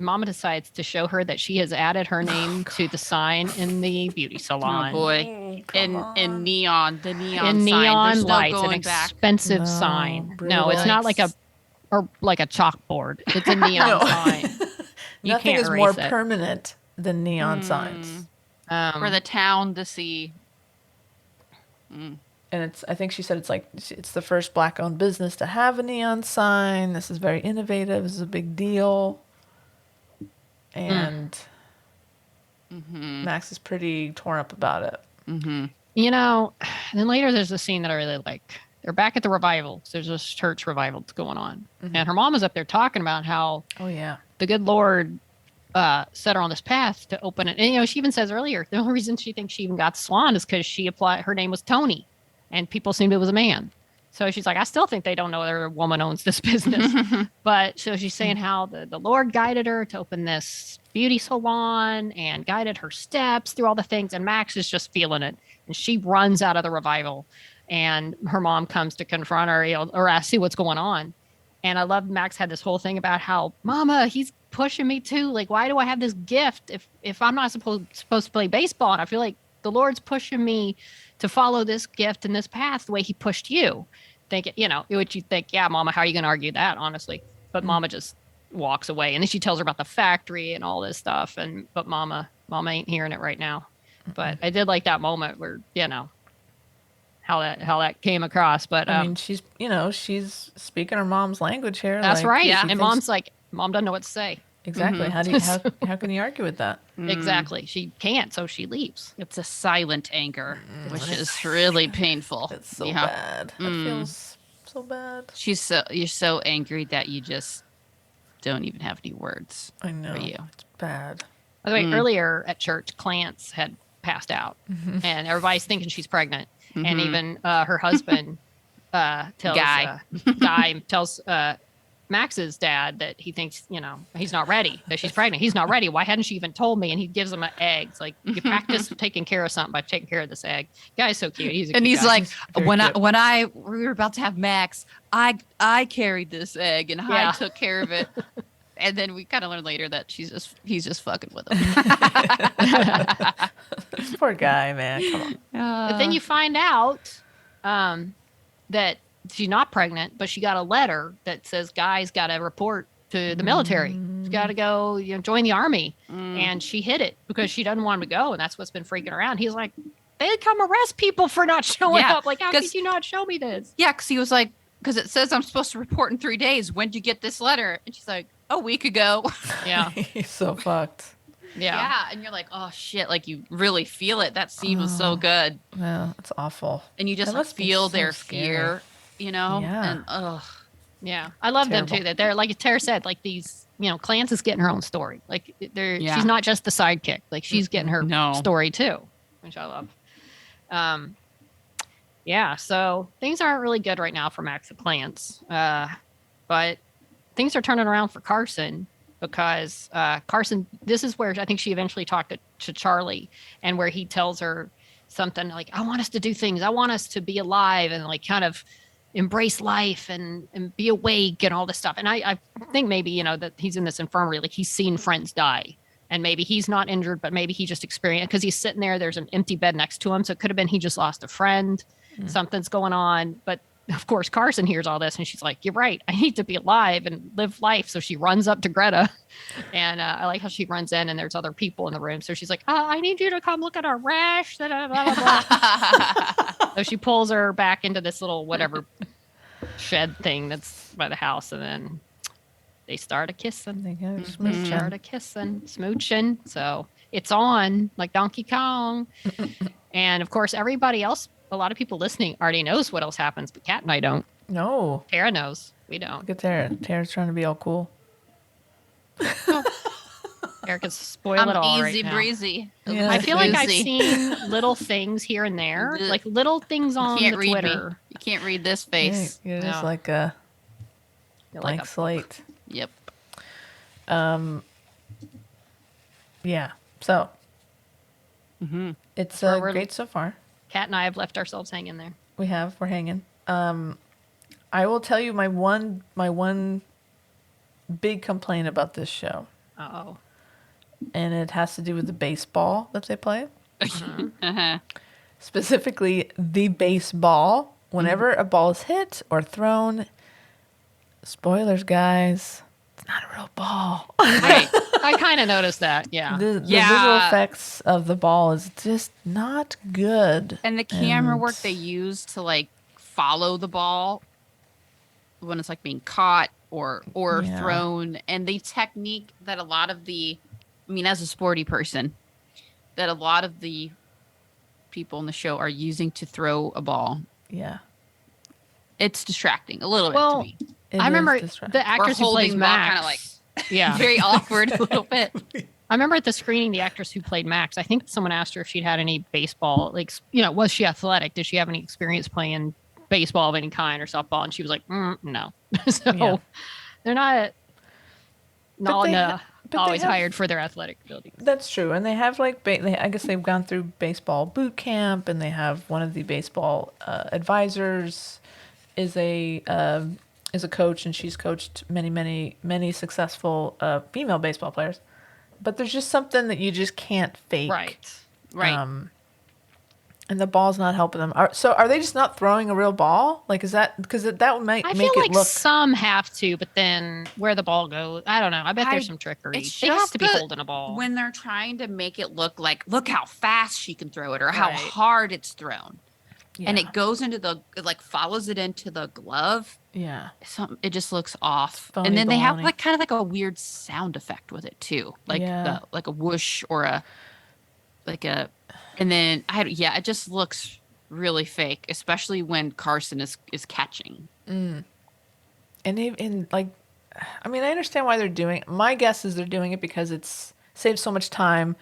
Mama decides to show her that she has added her name to the sign in the beauty salon. Oh boy, in neon, the neon In sign. neon There's lights, no an going back. expensive No, sign. brutal. No, it's not like a chalkboard. It's a neon No. sign. You Nothing can't is more erase it. permanent than neon signs. For the town to see. And I think she said it's the first black-owned business to have a neon sign. This is very innovative. This is a big deal. And Max is pretty torn up about it. And then later there's a scene that I really like. They're back at the revival. So there's this church revival that's going on. And her mom is up there talking about how the good Lord set her on this path to open it. And, she even says earlier, the only reason she thinks she even got the salon is because her name was Tony and people assumed it was a man. So she's like, I still think they don't know that a woman owns this business. But so she's saying how the Lord guided her to open this beauty salon and guided her steps through all the things. And Max is just feeling it. And she runs out of the revival. And her mom comes to confront her or ask, see what's going on. And I love Max had this whole thing about how, Mama, he's pushing me too. Like, why do I have this gift if I'm not supposed to play baseball? And I feel like the Lord's pushing me to follow this gift and this path the way he pushed you. Would you think, yeah, Mama, how are you going to argue that, honestly? But Mama just walks away. And then she tells her about the factory and all this stuff. But Mama ain't hearing it right now. But I did like that moment where, how that came across. But I mean, she's speaking her mom's language here. That's right. she And thinks- Mom's like, Mom doesn't know what to say. exactly. How can you argue with that? Exactly. She can't, so she leaves. It's a silent anger, which is really painful. It's so bad. It feels so bad. You're so angry that you just don't even have any words. I know. For you. It's bad. By the way, earlier at church, Clance had passed out, and everybody's thinking she's pregnant. And even her husband tells Guy tells Max's dad that he thinks he's not ready, that she's pregnant. He's not ready. Why hadn't she even told me? And he gives him an egg. It's like, you practice taking care of something by taking care of this egg. Guy's so cute. He's like, very when cute. we were about to have Max, I carried this egg and I took care of it. And then we kind of learned later that he's just fucking with him. Poor guy, man. Come on. But then you find out that she's not pregnant, but she got a letter that says Guy's got to report to the military. She's got to go join the army. And she hid it because she doesn't want him to go. And that's what's been freaking her out. He's like, they come arrest people for not showing up. Like, how could you not show me this? Yeah, because he was like, because it says I'm supposed to report in 3 days. When'd you get this letter? And she's like, a week ago. Yeah. He's so fucked. Yeah. And you're like, oh shit, like you really feel it. That scene was so good. Yeah, it's awful. And you just That must be feel so their scary. fear, Yeah. And ugh. Yeah. I love them Terrible. too. That they're, like Tara said, like these, Clance is getting her own story. Like Yeah. she's not just the sidekick. Like she's getting her No. story too, which I love. Yeah. So things aren't really good right now for Max and Clance. But things are turning around for Carson because Carson, this is where I think she eventually talked to Charlie, and where he tells her something like, I want us to do things. I want us to be alive and like kind of embrace life and be awake and all this stuff. And I think maybe, that he's in this infirmary, like he's seen friends die. And maybe he's not injured, but maybe he just experienced, because he's sitting there. There's an empty bed next to him. So it could have been he just lost a friend. Something's going on. But of course, Carson hears all this and she's like, you're right. I need to be alive and live life. So she runs up to Greta. And I like how she runs in and there's other people in the room. So she's like, I need you to come look at our rash. Blah, blah, blah. So she pulls her back into this little whatever shed thing that's by the house. And then they start a kissing. They go Start a kissing, smooching. So it's on like Donkey Kong. And of course, everybody else, a lot of people listening already knows what else happens, but Kat and I don't. No. Tara knows. We don't. Look at Tara. Tara's trying to be all cool. Eric can spoil it all easy right now. breezy. Yeah. I feel like I've Boozy. seen little things here and there, like little things on Can't the read Twitter. me. You can't read this face. It is No. like a Feel blank like a- slate. Yep. Yeah. So Mm-hmm. it's where we're- great so far. Kat and I have left ourselves hanging there. We're hanging. I will tell you my one big complaint about this show, Oh, and it has to do with the baseball that they play. Uh-huh. Specifically, the baseball. Whenever a ball is hit or thrown, spoilers, guys, it's not a real ball. Right. I kind of noticed that. Yeah. The Yeah. visual effects of the ball is just not good. And the camera And- work they use to like follow the ball when it's like being caught or Yeah. thrown, and the technique that a lot of as a sporty person, that a lot of the people in the show are using to throw a ball, Yeah. it's distracting a little Well, bit to me. It I is remember distracting. the actress who holding plays the ball Max. kinda like- yeah. Very awkward a little bit. I remember at the screening, the actress who played Max, I think someone asked her if she'd had any baseball, like, was she athletic? Did she have any experience playing baseball of any kind or softball? And she was like, no. So Yeah. they're not But they always have- hired for their athletic ability. That's true, and they have like I guess they've gone through baseball boot camp, and they have one of the baseball advisors is a coach, and she's coached many successful female baseball players. But there's just something that you just can't fake, Right. And the ball's not helping them. Are they just not throwing a real ball? Like, is that because that would make I make feel it like look? some have to, but then where the ball goes, I don't know. I bet there's I- some trickery. it's They have just to be the- holding a ball. When they're trying to make it look how fast she can throw it or how Right. hard it's thrown. And Yeah. it goes into it follows it into the glove. Yeah. It just looks off. Phony And then they have baloney. like kind of like a weird sound effect with it too. Like Yeah. like a whoosh or and then it just looks really fake, especially when Carson is catching. And I understand why they're doing it. My guess is they're doing it because it's saves so much time.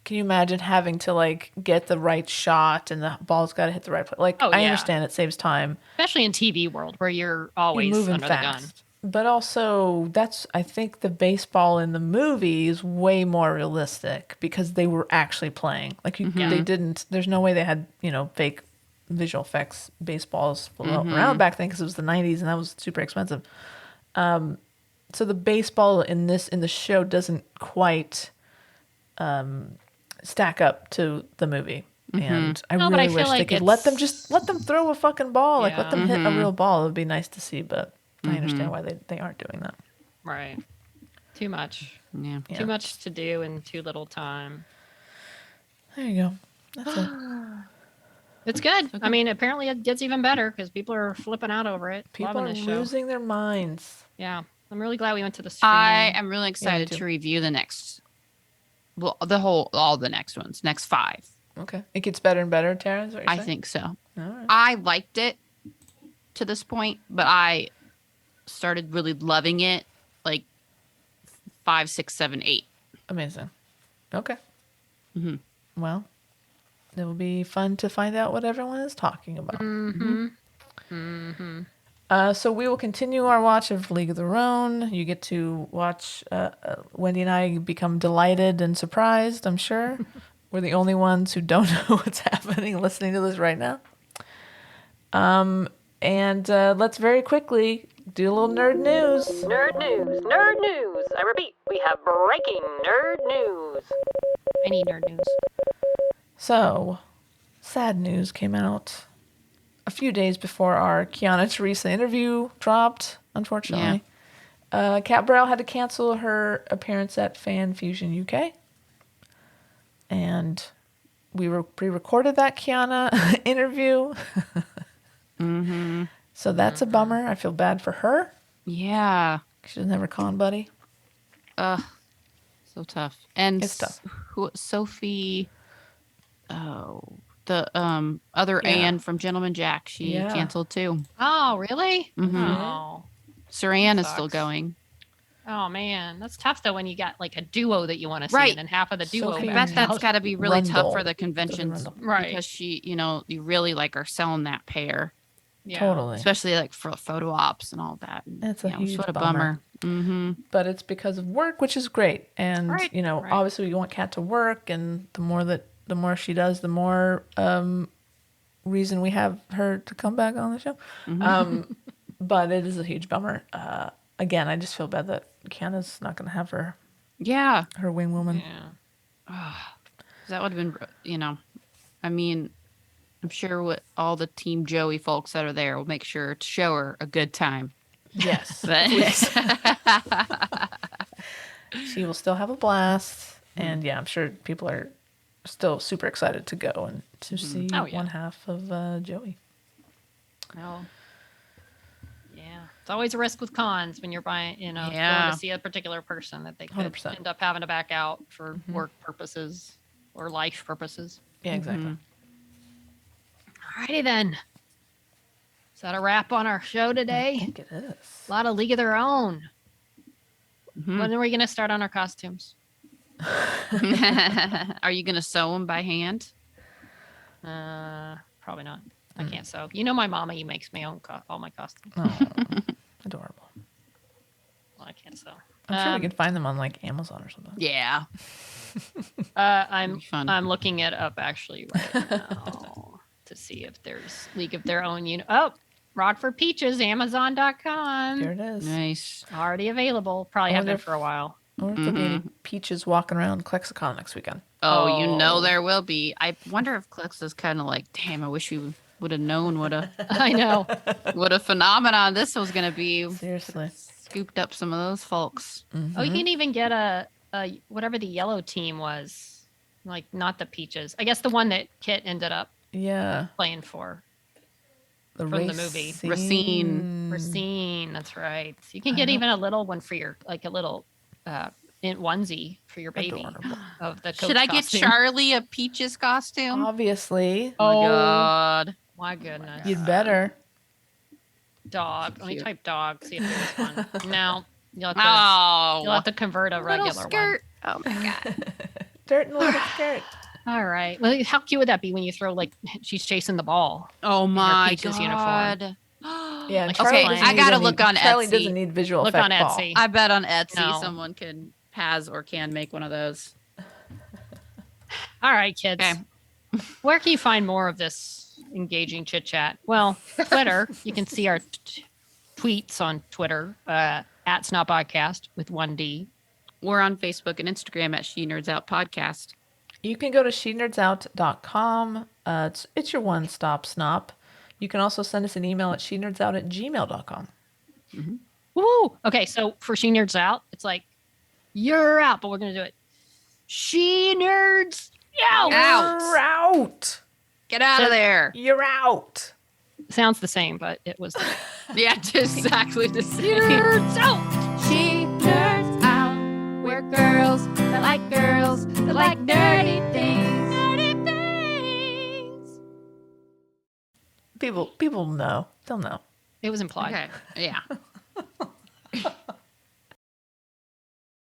Can you imagine having to like get the right shot and the ball's got to hit the right place? Like, Oh, I yeah. understand it saves time. Especially in TV world where you're You're always moving under the gun. fast. But also, I think the baseball in the movie is way more realistic because they were actually playing. Like, they didn't, there's no way they had, fake visual effects baseballs floating around back then because it was the 90s and that was super expensive. So the baseball in the show doesn't quite stack up to the movie. And I No, but I really feel wish they like could let them throw a fucking ball. Like, let them hit a real ball. It would be nice to see, but I understand why they aren't doing that. Right. Too much. Yeah. Yeah. Too much to do in too little time. There you go. That's it. It's good. I mean, apparently it gets even better because people are flipping out over it. People Loving are this show. losing their minds. Yeah. I'm really glad we went to the screening. I am really excited too. to review the next all the next ones, next 5. Okay. It gets better and better, Tara, is what you're I saying? think so. All right. I liked it to this point, but I started really loving it like 5, 6, 7, 8. Amazing. Okay. Mhm. Well, it will be fun to find out what everyone is talking about. So we will continue our watch of League of Their Own. You get to watch Wendy and I become delighted and surprised, I'm sure. We're the only ones who don't know what's happening listening to this right now. And let's very quickly do a little nerd news. Nerd news. Nerd news. I repeat, we have breaking nerd news. I need nerd news. So, sad news came out a few days before our Kiana Teresa interview dropped, unfortunately. Kat Brow had to cancel her appearance at Fan Fusion UK. And we pre-recorded that Kiana interview. So that's a bummer. I feel bad for her. Yeah. She doesn't have her con buddy. So tough. And It's tough. Sophie, the other Anne from Gentleman Jack, she canceled too. Oh, really? Mm-hmm. Oh. Sir Anne is still Sucks. going. Oh man, that's tough though when you got like a duo that you want to see, Right. and then half of the duo. Sophie I backs bet that's out. got to be really Rundle. tough for the conventions, Rundle. Right. Because she, you really like are selling that pair, Yeah. Totally. especially like for photo ops and all that. And, It's a huge what a bummer. bummer. Mm-hmm. But it's because of work, which is great. And, Right, right. obviously we want Kat to work. And the more she does, the more reason we have her to come back on the show. But it is a huge bummer. Again, I just feel bad that Kiana's not going to have her wing woman. Yeah. That would have been, I mean, I'm sure what all the Team Joey folks that are there will make sure to show her a good time. Yes. But She will still have a blast. And yeah, I'm sure people are still super excited to go and to see Oh, yeah. one half of Joey. Well, yeah, it's always a risk with cons when you're buying, going to see a particular person that they could 100%. end up having to back out for work purposes or life purposes. Yeah, exactly. Alrighty then. Is that a wrap on our show I today? think it is. A lot of League of Their Own. When are we going to start on our costumes? are you going to sew them by hand? Probably not. I can't sew. You know my mama, he makes me own all my costumes. Oh, adorable. Well, I can't sew. I'm sure we could find them on like Amazon or something. Yeah. I'm be fun. I'm looking it up actually right now to see if there's League of Their Own. Oh, Rockford Peaches, Amazon.com. Here it is. Nice. Already available. Probably I have wonder been if- for a while. I wonder if there'll be any peaches walking around Klexicon next weekend. Oh, you know Oh. there will be. I wonder if Clex is kind of like, damn, I wish we would have known what I know. a phenomenon this was going to be. Seriously. Scooped up some of those folks. Oh, you can even get a whatever the yellow team was, like not the Peaches. I guess the one that Kit ended up Yeah. playing for. The From the movie. Racine. Racine, that's right. So you can get even a little one for your, like a little onesie for your baby Adorable. of the Should I get costume. Charlie a Peaches costume? Obviously. Oh my God. My goodness. You'd better. Dog. Let me Cute. type dog, see if there's one. No. You'll have to, Oh. you'll have to convert a little regular skirt. Oh my God. Dirt and little skirt. one. All right. Well, how cute would that be when you throw, like, she's chasing the ball? Oh my Peaches God. uniform. Yeah. Like, Charlie okay, doesn't I need gotta any- look on Charlie Etsy. doesn't need visual Look effect on ball. Etsy. I bet on Etsy No. someone can make one of those. All right, kids. Okay. Where can you find more of this engaging chit chat? Well, Twitter. You can see our tweets on Twitter at Snot Podcast with 1D. We're on Facebook and Instagram at She Nerds Out Podcast. You can go to shenerdsout.com. It's your one-stop snop. You can also send us an email at shenerdsout@gmail.com. Woo! Okay, so for She Nerds Out, it's like, you're out, but we're going to do it. She Nerds Out! You're out. Get out of there. You're out. Sounds the same, but it was Yeah, just exactly the same. Nerds Out! She nerds out. We're girls that like girls that like dirty things. Dirty things. People know. They'll know. It was implied. Okay. Yeah.